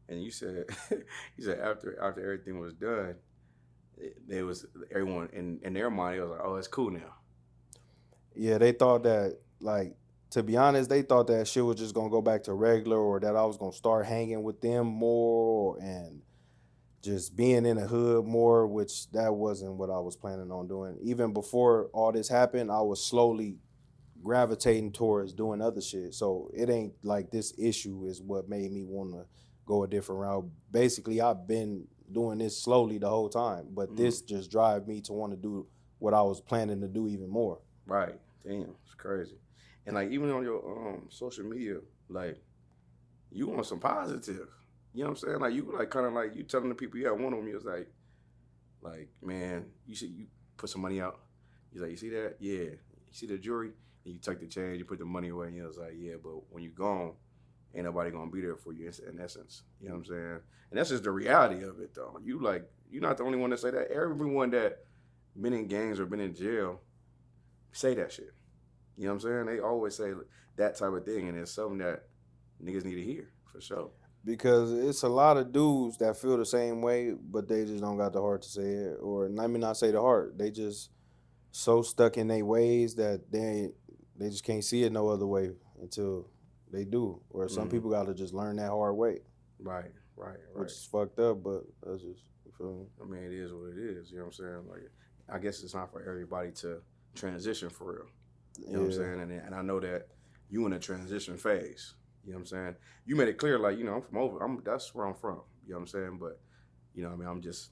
And you said, you said after everything was done, there was everyone in their mind. It was like, oh, it's cool now. Yeah, they thought that, like, to be honest, they thought that shit was just gonna go back to regular, or that I was gonna start hanging with them more and just being in the hood more, which that wasn't what I was planning on doing. Even before all this happened, I was slowly gravitating towards doing other shit. So it ain't like this issue is what made me want to go a different route. Basically, I've been doing this slowly the whole time, but this just drive me to want to do what I was planning to do even more. Right. Damn, it's crazy. And like even on your social media, like you want some positive. You know what I'm saying? Like you like kind of like you telling the people you have one of them. You was like man, you put some money out. You're like, you see that? Yeah. You see the jewelry? And you take the change, you put the money away, and you was like, yeah, but when you gone, ain't nobody gonna be there for you in essence. You know what I'm saying? And that's just the reality of it though. You're not the only one that say that. Everyone that been in gangs or been in jail say that shit. You know what I'm saying? They always say that type of thing, and it's something that niggas need to hear for sure. Because it's a lot of dudes that feel the same way, but they just don't got the heart to say it. Or let me not say the heart. They just so stuck in their ways that they just can't see it no other way until they do. Or some people got to just learn that hard way. Right. Which is fucked up, but that's just, you feel me? I mean, it is what it is. You know what I'm saying? Like, I guess it's not for everybody to transition for real. You know what I'm saying? And I know that you in a transition phase. You know what I'm saying? You made it clear, like, you know, I'm from that's where I'm from. You know what I'm saying? But, you know what I mean? I'm just,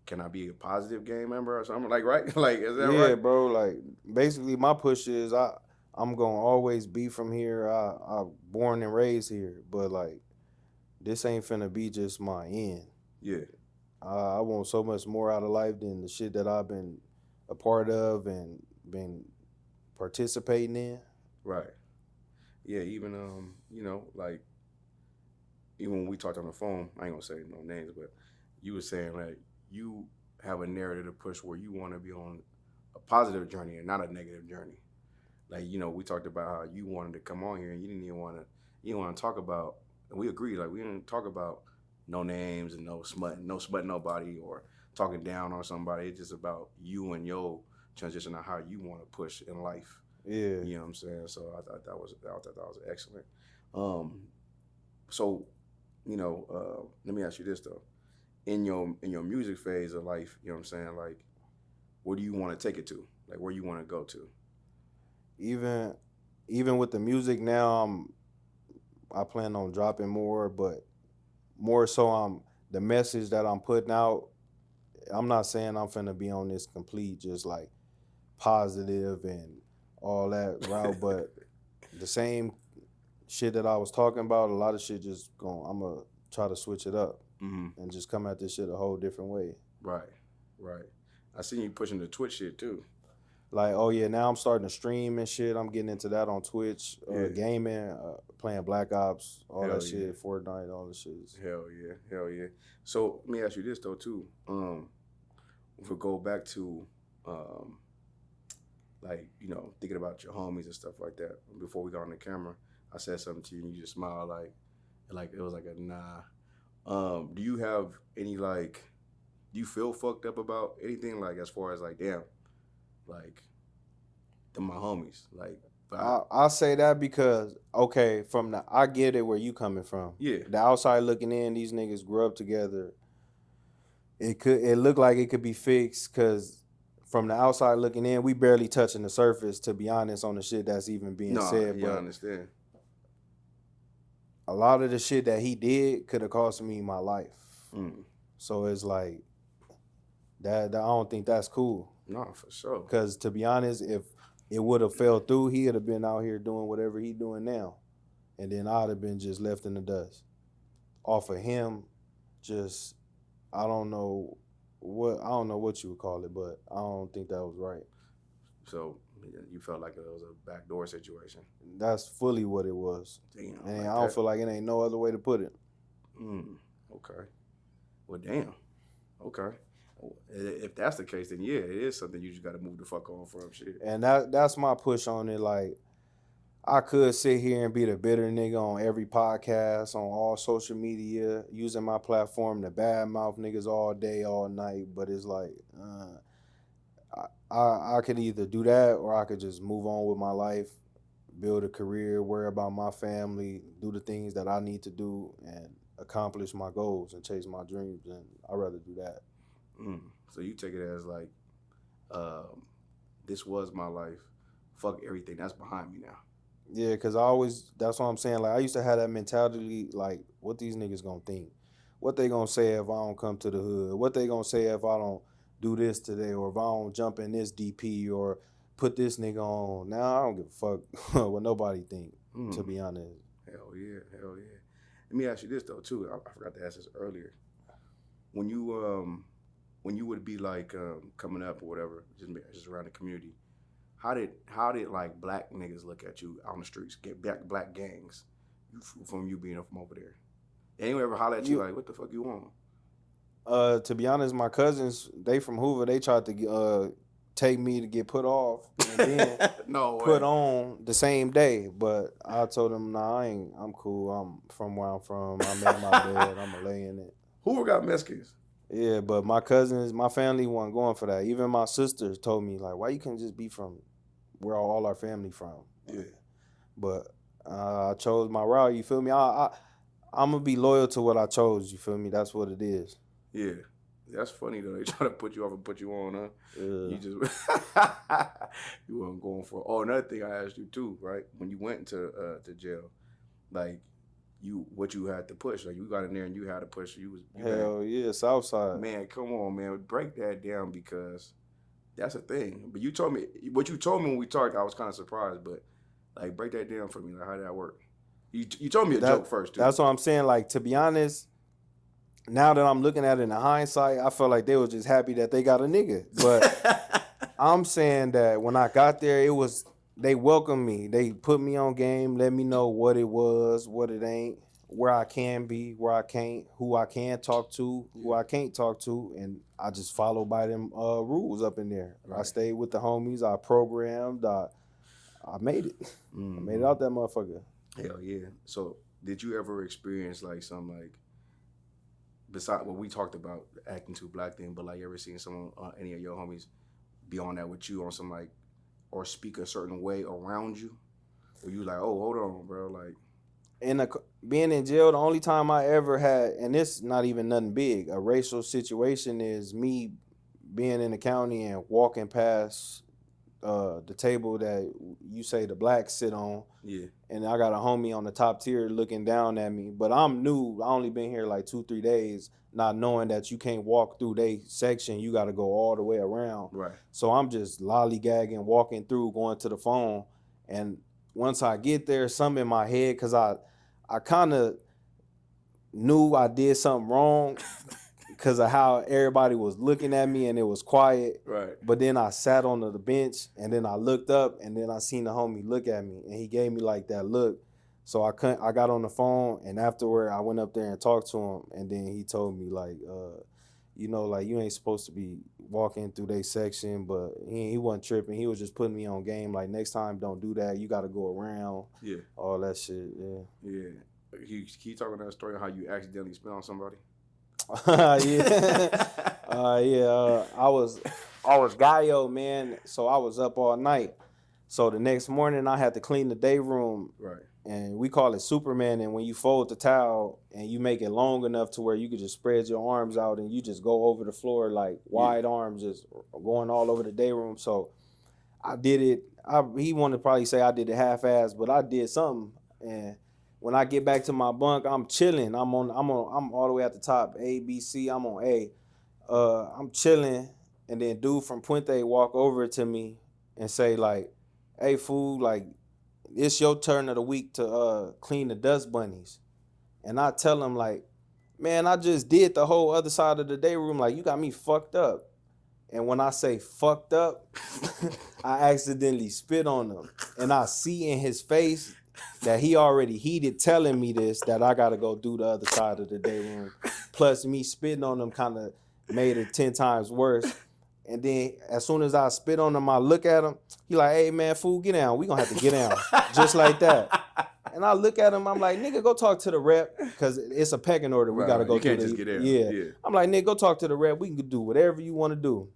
can I be a positive gang member or something? Like, right? Like, is that right? Yeah, bro. Like, basically, my push is I'm gonna always be from here. I'm born and raised here, but like, this ain't finna be just my end. Yeah. I want so much more out of life than the shit that I've been a part of and been participating in. Right. Yeah, even you know, like even when we talked on the phone, I ain't gonna say no names, but you were saying like you have a narrative to push where you want to be on a positive journey and not a negative journey. Like, you know, we talked about how you wanted to come on here and you didn't want to talk about, and we agreed, like we didn't talk about no names and no smut nobody or talking down on somebody. It's just about you and your transition on how you want to push in life. Yeah. You know what I'm saying? So I thought that was excellent. So, you know, let me ask you this though. In your music phase of life, you know what I'm saying? Like, where do you want to take it to? Like, where you want to go to? Even with the music now, I plan on dropping more, but more so the message that I'm putting out. I'm not saying I'm finna be on this complete just like positive and all that route, but the same shit that I was talking about, a lot of shit just I'm gonna try to switch it up and just come at this shit a whole different way. Right. I seen you pushing the Twitch shit too. Like, oh yeah, now I'm starting to stream and shit. I'm getting into that on Twitch, gaming, playing Black Ops, all that shit, Fortnite, all the shit. Hell yeah. So let me ask you this though too. If we go back to like, you know, thinking about your homies and stuff like that. Before we got on the camera, I said something to you and you just smiled like it was like a nah. Do you have any like, do you feel fucked up about anything, like as far as like, damn, like my homies, like? I say that because, okay, I get it where you coming from. Yeah. The outside looking in, these niggas grew up together. It looked like it could be fixed because from the outside looking in, we barely touching the surface, to be honest, on the shit that's even being said. Yeah, but I understand. a lot of the shit that he did could have cost me my life. Mm. So it's like that I don't think that's cool. No, for sure. Because to be honest, if it would have fell through, he'd have been out here doing whatever he doing now. And then I'd have been just left in the dust. Off of him, just I don't know what you would call it, but I don't think that was right. So you felt like it was a backdoor situation. That's fully what it was. Damn. And like I don't that. feel like it ain't no other way to put it. Okay. Well, damn. Okay. If that's the case, then yeah, it is something you just got to move the fuck on from shit. And that's my push on it. Like, I could sit here and be the bitter nigga on every podcast, on all social media, using my platform to badmouth niggas all day, all night. But it's like, I could either do that or I could just move on with my life, build a career, worry about my family, do the things that I need to do, and accomplish my goals and chase my dreams. And I'd rather do that. So you take it as like, this was my life. Fuck everything that's behind me now. Yeah, because that's what I'm saying. Like, I used to have that mentality, like, what these niggas gonna think? What they gonna say if I don't come to the hood? What they gonna say if I don't do this today? Or if I don't jump in this DP or put this nigga on? Now, I don't give a fuck what nobody think, to be honest. Hell yeah. Let me ask you this, though, too. I forgot to ask this earlier. When you would be, like, coming up or whatever, just around the community, how did like black niggas look at you on the streets? Get black gangs, from you being from over there. Anyone ever holler at you like, what the fuck you want? To be honest, my cousins, they from Hoover, they tried to take me to get put off and then put on the same day. But I told them, nah, I'm cool. I'm from where I'm from. I made my bed. I'm going to lay in it. Hoover got Mexicans. Yeah, but my cousins, my family wasn't going for that. Even my sisters told me, like, why you can't just be from where all our family from? Yeah. But I chose my route, you feel me? I'm going to be loyal to what I chose, you feel me? That's what it is. Yeah. That's funny, though. They try to put you off and put you on, huh? Yeah. You just, you weren't going for it. Oh, another thing I asked you, too, right? When you went to jail, like, what you had to push. Like, you got in there and you had to push. Hell yeah, Southside. Man, come on, man. Break that down because that's a thing. But what you told me when we talked, I was kind of surprised. But, like, break that down for me. Like, how did that work? You told me a joke first, too. That's what I'm saying. Like, to be honest, now that I'm looking at it in hindsight, I felt like they were just happy that they got a nigga. But I'm saying that when I got there, they welcomed me. They put me on game, let me know what it was, what it ain't, where I can be, where I can't, who I can talk to, who I can't talk to, and I just follow by them rules up in there. Right. I stayed with the homies. I programmed. I made it. Mm-hmm. I made it out that motherfucker. Hell yeah. So did you ever experience like some like, besides what we talked about, the acting too black thing, but like you ever seen someone, any of your homies be on that with you on some like, or speak a certain way around you? Or you like, oh, hold on, bro, like. Being in jail, the only time I ever had, and it's not even nothing big, a racial situation is me being in the county and walking past the table that you say the blacks sit on. Yeah. And I got a homie on the top tier looking down at me. But I'm new. I only been here like 2-3 days, not knowing that you can't walk through their section. You got to go all the way around. Right. So I'm just lollygagging, walking through, going to the phone. And once I get there, something in my head, because I kind of knew I did something wrong because of how everybody was looking at me and it was quiet. Right. But then I sat on the bench and then I looked up and then I seen the homie look at me and he gave me like that look. So I got on the phone and afterward I went up there and talked to him and then he told me like, like you ain't supposed to be walking through their section, but he wasn't tripping. He was just putting me on game. Like next time, don't do that. You got to go around. Yeah. All that shit. Yeah. Yeah. Can you talk about that story of how you accidentally spit on somebody? Yeah. I was Gallo, man. So I was up all night. So the next morning I had to clean the day room. Right. And we call it Superman. And when you fold the towel and you make it long enough to where you could just spread your arms out and you just go over the floor like wide arms, just going all over the day room. So I did it. He wanted to probably say I did it half-assed, but I did something. And When I get back to my bunk, I'm chilling. I'm all the way at the top. A, B, C. I'm on A. I'm chilling, and then dude from Puente walk over to me and say like, "Hey, fool, like it's your turn of the week to clean the dust bunnies." And I tell him like, "Man, I just did the whole other side of the day room. Like you got me fucked up." And when I say fucked up, I accidentally spit on him. And I see in his face that he already heated telling me this, that I got to go do the other side of the day room. Plus me spitting on him kind of made it 10 times worse. And then as soon as I spit on him, I look at him. He like, "Hey, man, fool, get down. We going to have to get down." Just like that. And I look at him. I'm like, "Nigga, go talk to the rep." Because it's a pecking order. We got to go you through can't just get down. Yeah. I'm like, "Nigga, go talk to the rep. We can do whatever you want to do."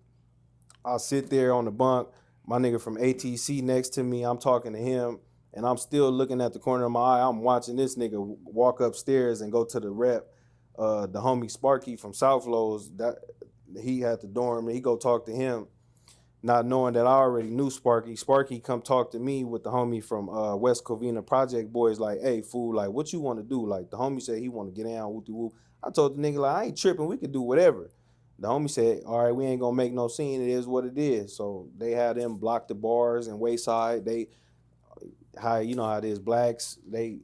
I'll sit there on the bunk, my nigga from ATC next to me, I'm talking to him, and I'm still looking at the corner of my eye. I'm watching this nigga walk upstairs and go to the rep, the homie Sparky from South Lowe's, that he had the dorm, and he go talk to him, not knowing that I already knew Sparky. Sparky come talk to me with the homie from West Covina Project Boys, like, "Hey, fool, like, what you want to do?" Like, the homie said he want to get down, whoop-de-whoop. I told the nigga, like, "I ain't tripping, we could do whatever." The homie said, "All right, we ain't gonna make no scene. It is what it is." So they had them block the bars and Wayside. They, how you know how it is, blacks. They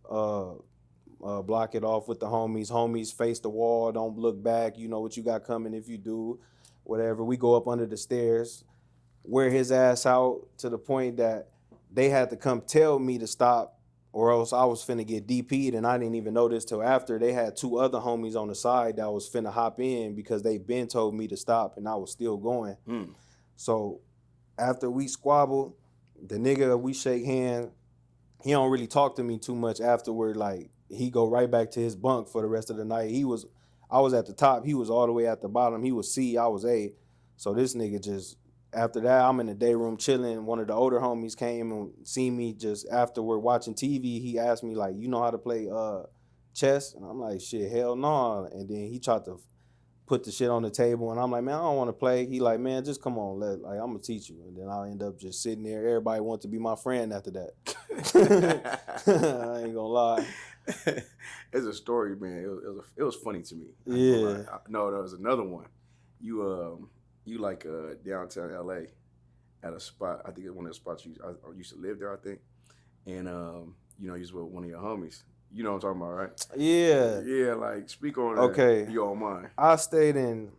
block it off with the homies. Homies face the wall. Don't look back. You know what you got coming if you do, whatever. We go up under the stairs, wear his ass out to the point that they had to come tell me to stop, or else I was finna get DP'd, and I didn't even know this till after. They had 2 other homies on the side that was finna hop in because they been told me to stop, and I was still going. So after we squabble, the nigga, we shake hands. He don't really talk to me too much afterward. Like, he go right back to his bunk for the rest of the night. I was at the top. He was all the way at the bottom. He was C, I was A. So this nigga just, after that, I'm in the day room chilling. One of the older homies came and seen me just afterward watching TV. He asked me, like, "You know how to play chess?" And I'm like, "Shit, hell no." And then he tried to put the shit on the table, and I'm like, "Man, I don't want to play." He like, "Man, just come on, like, I'm gonna teach you." And then I'll end up just sitting there. Everybody want to be my friend after that. I ain't gonna lie. It's a story, man. It was funny to me. Yeah. No, there was another one. You like downtown LA at a spot. I think it's one of the spots I used to live there, I think. And you was with one of your homies. You know what I'm talking about, right? Yeah. Yeah, like, speak on that. Okay. If you don't mind. I stayed in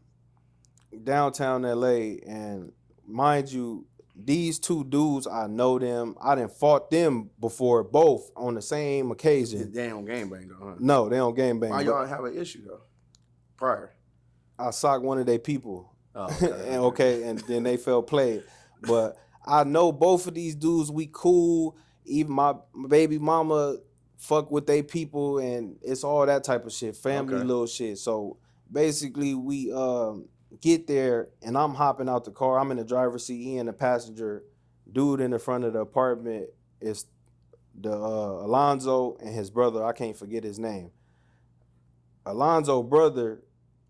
downtown LA, and mind you, these 2 dudes, I know them. I done fought them before, both on the same occasion. They don't gangbang though, huh? No, they don't gangbang. Why y'all have an issue though? Prior. I socked one of their people. Oh, okay. and then they fell play. But I know both of these dudes, we cool. Even my baby mama fuck with they people, and it's all that type of shit, family little shit. So basically we get there, and I'm hopping out the car. I'm in the driver's seat, he in the passenger. Dude in the front of the apartment is the Alonzo and his brother. I can't forget his name. Alonzo brother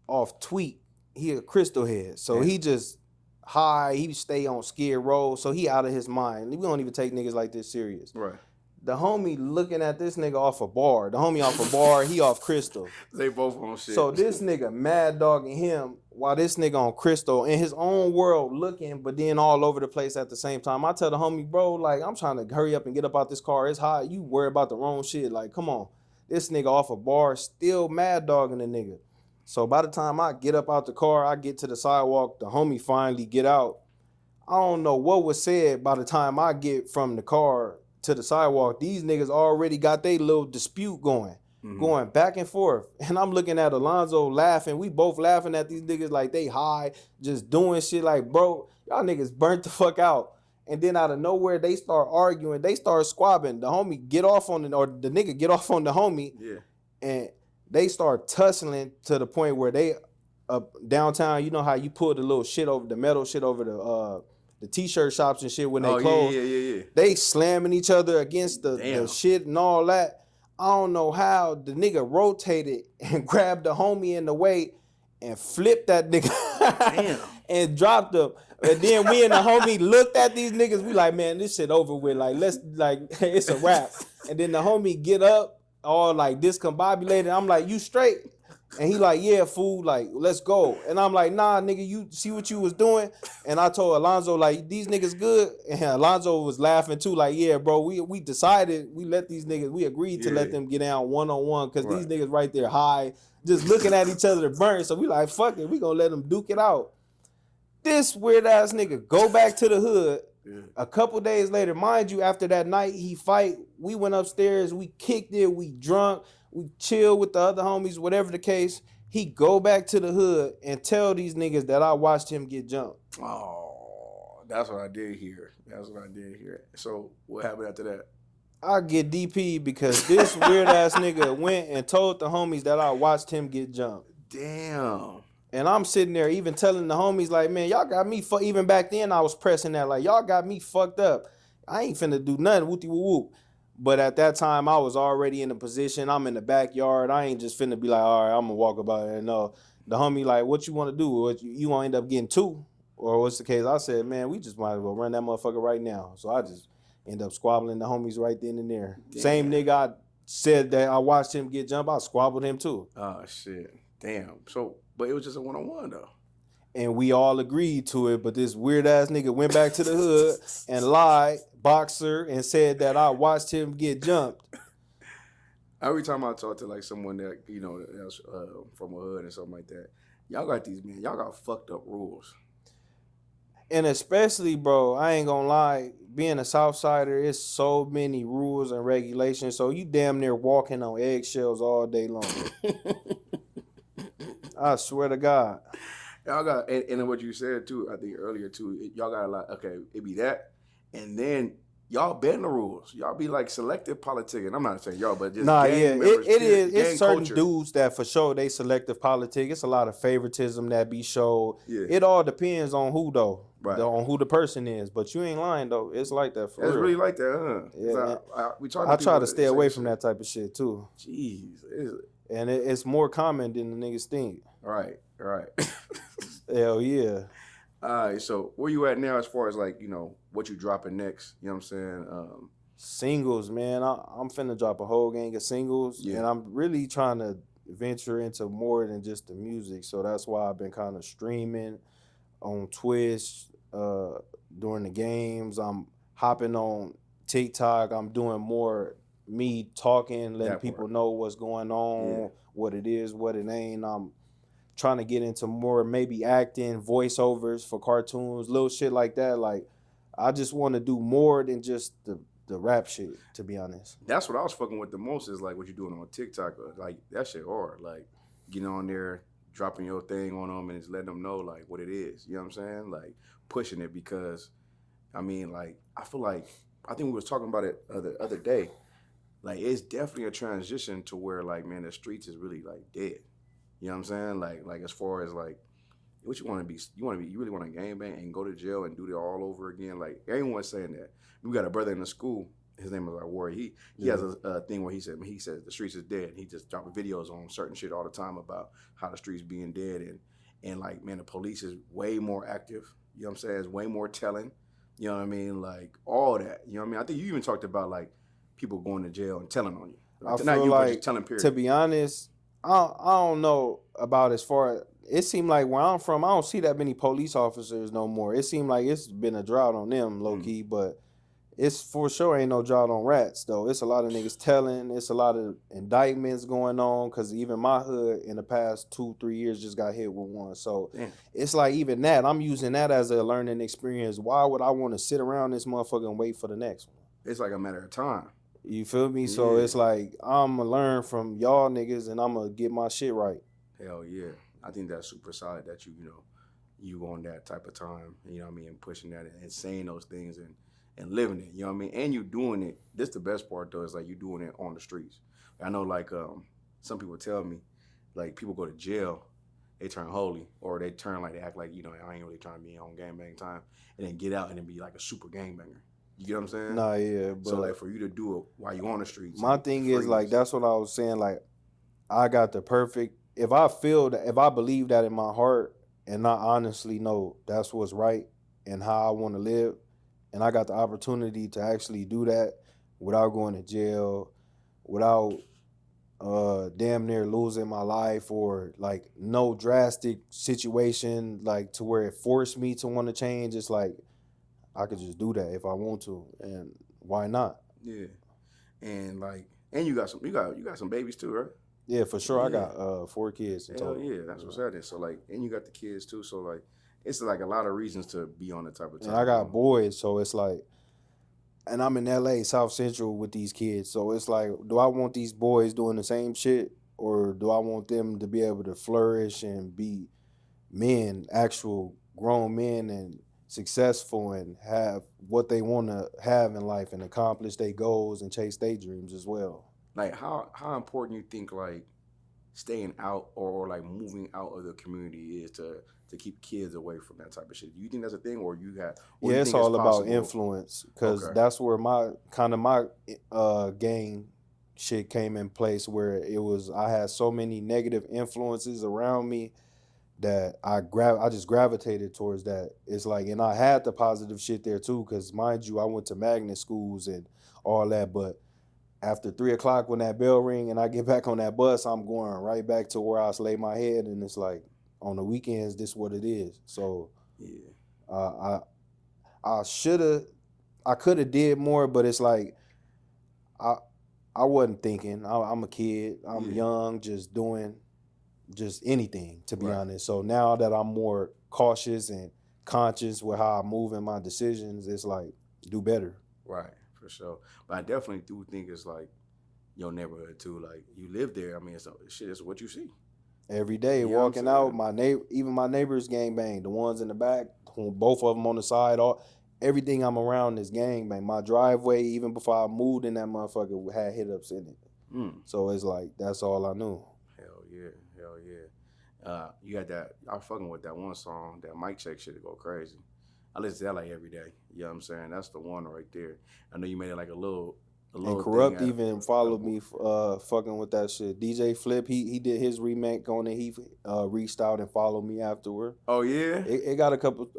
off tweet. He a crystal head. So he just high. He stay on Skid Row. So he out of his mind. We don't even take niggas like this serious. Right. The homie looking at this nigga off a bar. The homie off a bar, he off crystal. They both on shit. So this nigga mad dogging him while this nigga on crystal in his own world looking, but then all over the place at the same time. I tell the homie, "Bro, like, I'm trying to hurry up and get up out this car. It's hot. You worry about the wrong shit. Like, come on." This nigga off a bar still mad dogging the nigga. So by the time I get up out the car, I get to the sidewalk, the homie finally get out. I don't know what was said by the time I get from the car to the sidewalk. These niggas already got their little dispute going, going back and forth. And I'm looking at Alonzo laughing. We both laughing at these niggas like they high, just doing shit like, "Bro, y'all niggas burnt the fuck out." And then out of nowhere, they start arguing. They start squabbing. The homie get off on or the nigga get off on the homie. Yeah. And they start tussling to the point where they downtown, you know how you pull the little shit over, the metal shit over the t-shirt shops and shit when they close. Yeah. They slamming each other against the shit and all that. I don't know how the nigga rotated and grabbed the homie in the way and flipped that nigga and dropped him. And then we and the homie looked at these niggas. We like, "Man, this shit over with. Like, let's, like, it's a wrap." And then the homie get up all like discombobulated. I'm like, you straight? And he like, yeah, fool, like, let's go. And I'm like, nah, nigga, you see what you was doing? And I told Alonzo, like, these niggas good. And Alonzo was laughing too, like, yeah, bro, we decided, we agreed to let them get down one-on-one because these niggas right there high, just looking at each other to burn. So we like, fuck it, we gonna let them duke it out. This weird ass nigga go back to the hood. Yeah. A couple days later, mind you, after that night he fight, we went upstairs, we kicked it, we drunk, we chill with the other homies, whatever the case. He go back to the hood and tell these niggas that I watched him get jumped. Oh, that's what I did hear. So what happened after that? I get DP because this weird ass nigga went and told the homies that I watched him get jumped. Damn. And I'm sitting there even telling the homies like, man, y'all got me even back then I was pressing that like, y'all got me fucked up. I ain't finna do nothing, whoopty whoop whoop. But at that time I was already in a position. I'm in the backyard. I ain't just finna be like, all right, I'm gonna walk about it. No, the homie like, what you wanna do? What you gonna end up getting two? Or what's the case? I said, man, we just might as well run that motherfucker right now. So I just end up squabbling the homies right then and there. Damn. Same nigga I said that I watched him get jumped, I squabbled him too. Oh shit. Damn. So but it was just a one-on-one though. And we all agreed to it, but this weird ass nigga went back to the hood and lied, boxer, and said that I watched him get jumped. Every time I talk to like someone that, you know, that's from a hood and something like that, y'all got fucked up rules. And especially, bro, I ain't gonna lie, being a Southsider, it's so many rules and regulations, so you damn near walking on eggshells all day long. I swear to God. Y'all got, and what you said too, I think earlier too, y'all got a lot, okay, it be that, and then y'all bend the rules. Y'all be like selective politicking. I'm not saying y'all, but just gang members, it's certain dudes that for sure they selective politic. It's a lot of favoritism that be showed. Yeah. It all depends on who though. Right. On who the person is. But you ain't lying though. It's like that for real. It's really like that, huh? Yeah. I try to stay away from that type of shit too. Jeez. And it's more common than the niggas think. Right. Hell yeah. All right, so where you at now as far as like, you know, what you dropping next? You know what I'm saying? Singles, man. I'm finna drop a whole gang of singles. Yeah. And I'm really trying to venture into more than just the music. So that's why I've been kind of streaming on Twitch during the games. I'm hopping on TikTok. I'm doing more me talking, letting people know what's going on, what it is, what it ain't. I'm trying to get into more maybe acting, voiceovers for cartoons, little shit like that. Like, I just want to do more than just the rap shit, to be honest. That's what I was fucking with the most is like what you're doing on TikTok. Like, that shit hard. Like, getting on there, dropping your thing on them and just letting them know like what it is. You know what I'm saying? Like, pushing it because, I mean, like, I feel like, I think we was talking about it the other day. Like, it's definitely a transition to where like, man, the streets is really like dead. You know what I'm saying? Like as far as like, what you want to be? You really want to gangbang and go to jail and do it all over again? Like, everyone's saying that. We got a brother in the school. His name is like Warren. He has a thing where he says the streets is dead. He just dropping videos on certain shit all the time about how the streets being dead and like, man, the police is way more active. You know what I'm saying? It's way more telling. You know what I mean? Like, all that. You know what I mean? I think you even talked about like people going to jail and telling on you. Like, I feel like, to be honest, I don't know about as far as, it seemed like where I'm from, I don't see that many police officers no more. It seemed like it's been a drought on them, low key, but it's for sure ain't no drought on rats, though. It's a lot of niggas telling. It's a lot of indictments going on because even my hood in the past 2-3 years just got hit with one. So it's like even that, I'm using that as a learning experience. Why would I want to sit around this motherfucker and wait for the next one? It's like a matter of time. You feel me? Yeah. So it's like, I'm going to learn from y'all niggas and I'm going to get my shit right. Hell yeah. I think that's super solid that you on that type of time, you know what I mean, and pushing that and saying those things and living it, you know what I mean? And you doing it, this the best part though, is like you doing it on the streets. I know like some people tell me, like people go to jail, they turn holy, or they turn like, they act like, you know, I ain't really trying to be on gangbang time, and then get out and then be like a super gangbanger. You get what I'm saying? Nah, yeah. But so like for you to do it while you on the streets. My thing is like, that's what I was saying. Like, I got the perfect, if I believe that in my heart and I honestly know that's what's right and how I want to live, and I got the opportunity to actually do that without going to jail, without damn near losing my life, or like no drastic situation like to where it forced me to want to change. It's like I could just do that if I want to, and why not? Yeah. And like, and you got some babies too, right? Yeah, for sure. I Yeah. got 4 kids in Hell total. yeah, that's what's happening. So like, and you got the kids too. So like, it's like a lot of reasons to be on the type of And I time. got boys, so it's like, and I'm in LA, South Central with these kids. So it's like, do I want these boys doing the same shit, or do I want them to be able to flourish and be men, actual grown men, and successful and have what they want to have in life and accomplish their goals and chase their dreams as well? Like, how important you think like staying out or like moving out of the community is to keep kids away from that type of shit? Do you think that's a thing, or Yeah, you it's think it's all about possible? influence, because Okay, that's where my gang shit came in place, where it was I had so many negative influences around me that I just gravitated towards that. It's like, and I had the positive shit there too, because mind you, I went to magnet schools and all that, but after 3 o'clock when that bell ring and I get back on that bus, I'm going right back to where I lay my head, and it's like on the weekends, this what it is. So yeah, uh, I should have, I could have did more, but it's like I I wasn't thinking. I'm a kid. I'm yeah, young, just doing just anything, to be right, honest. So now that I'm more cautious and conscious with how I move in my decisions, it's like do better. right, for sure. But I definitely do think it's like your neighborhood too. Like you live there. I mean, it's shit. It's what you see. Every day You know what I'm walking out, saying? my neighbor, even my neighbors gang bang, the ones in the back, both of them on the side, all everything I'm around is gang bang. My driveway, even before I moved in, that motherfucker had hit ups in it. Mm. So it's like that's all I knew. Hell yeah, hell yeah. You got that. I'm fucking with that one song, that mic check shit to go crazy. I listen to that like every day. You know what I'm saying? That's the one right there. I know you made it like a And little thing Corrupt out even of followed me fucking with that shit. DJ Flip, he did his remake on it. He reached out and followed me afterward. oh yeah? It got a couple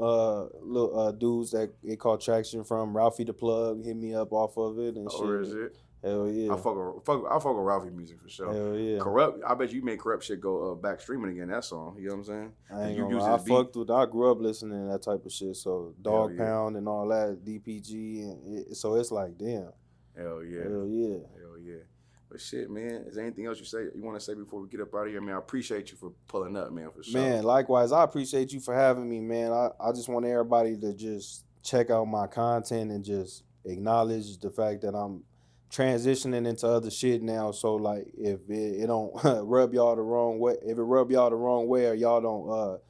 little dudes that it caught traction from. Ralphie the Plug hit me up off of it and Or is shit. it? Hell yeah. I fuck with Ralphie music for sure. Hell yeah. Corrupt. I bet you made Corrupt shit go back streaming again. That song. You know what I'm saying? I Cause ain't you gonna use lie. his beat. I grew up listening to that type of shit. So Hell Dog yeah. Pound and all that, DPG, and so it's like, damn. Hell yeah. Hell yeah. Hell yeah. But shit, man. Is there anything else you want to say before we get up out of here? Man, I appreciate you for pulling up, man, for sure. Man, likewise, I appreciate you for having me, man. I just want everybody to just check out my content and just acknowledge the fact that I'm transitioning into other shit now. So like if it don't rub y'all the wrong way, if it rub y'all the wrong way or y'all don't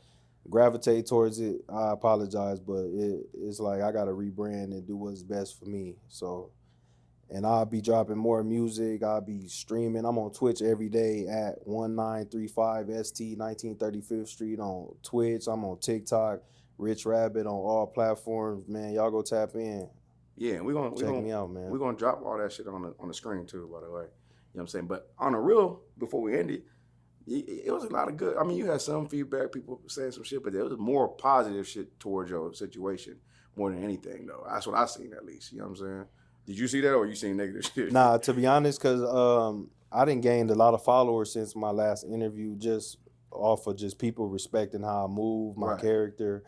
gravitate towards it, I apologize. But it's like I gotta rebrand and do what's best for me. So, and I'll be dropping more music. I'll be streaming. I'm on Twitch every day at 1935 ST 1935th Street on Twitch. I'm on TikTok, Rich Rabbit on all platforms. Man, y'all go tap in. Yeah, and we're gonna we're Check gonna me out, man. we're gonna drop all that shit on the screen too, by the way. You know what I'm saying? But on the real, before we end it, it was a lot of good. I mean, you had some feedback, people saying some shit, but there was more positive shit towards your situation more than anything, though. That's what I seen, at least. You know what I'm saying? Did you see that, or you seen negative shit? Nah, to be honest, cause I didn't gained a lot of followers since my last interview, just off of just people respecting how I move, my Right. character.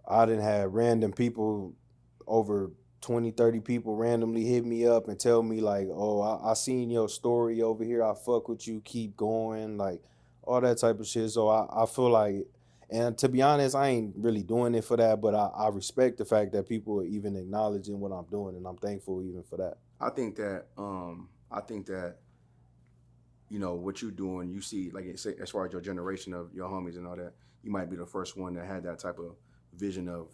I didn't have random people, over 20, 30 people randomly hit me up and tell me like, oh, I seen your story over here. I fuck with you. Keep going. Like all that type of shit. So I feel like, and to be honest, I ain't really doing it for that, but I respect the fact that people are even acknowledging what I'm doing, and I'm thankful even for that. I think that what you doing, you see, like say, as far as your generation of your homies and all that, you might be the first one that had that type of vision of,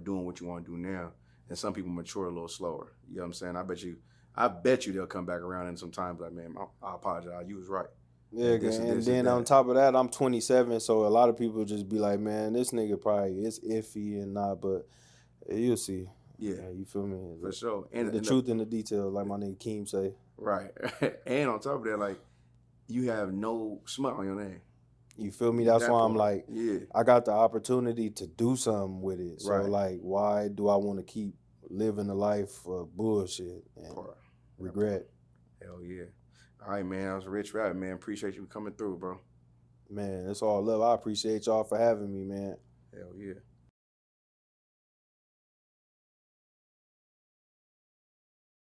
doing what you want to do now. And some people mature a little slower. You know what I'm saying? I bet you they'll come back around in some time, like, man, I apologize. You was right. Yeah, And this and and this and then on that. top of that, I'm 27, so a lot of people just be like, "Man, this nigga probably is iffy and not," but you'll see. Yeah, You feel me? for sure. The truth in the details, like my nigga Keem say. Right. And on top of that, like, you have no smut on your name. You feel me? That's That why I'm part. like, Yeah. I got the opportunity to do something with it. So Right. like, why do I want to keep living a life of bullshit and Part. That part. regret? Hell yeah. All right, man. That was a rich rap, man. Appreciate you coming through, bro. Man, it's all love. I appreciate y'all for having me, man. Hell yeah.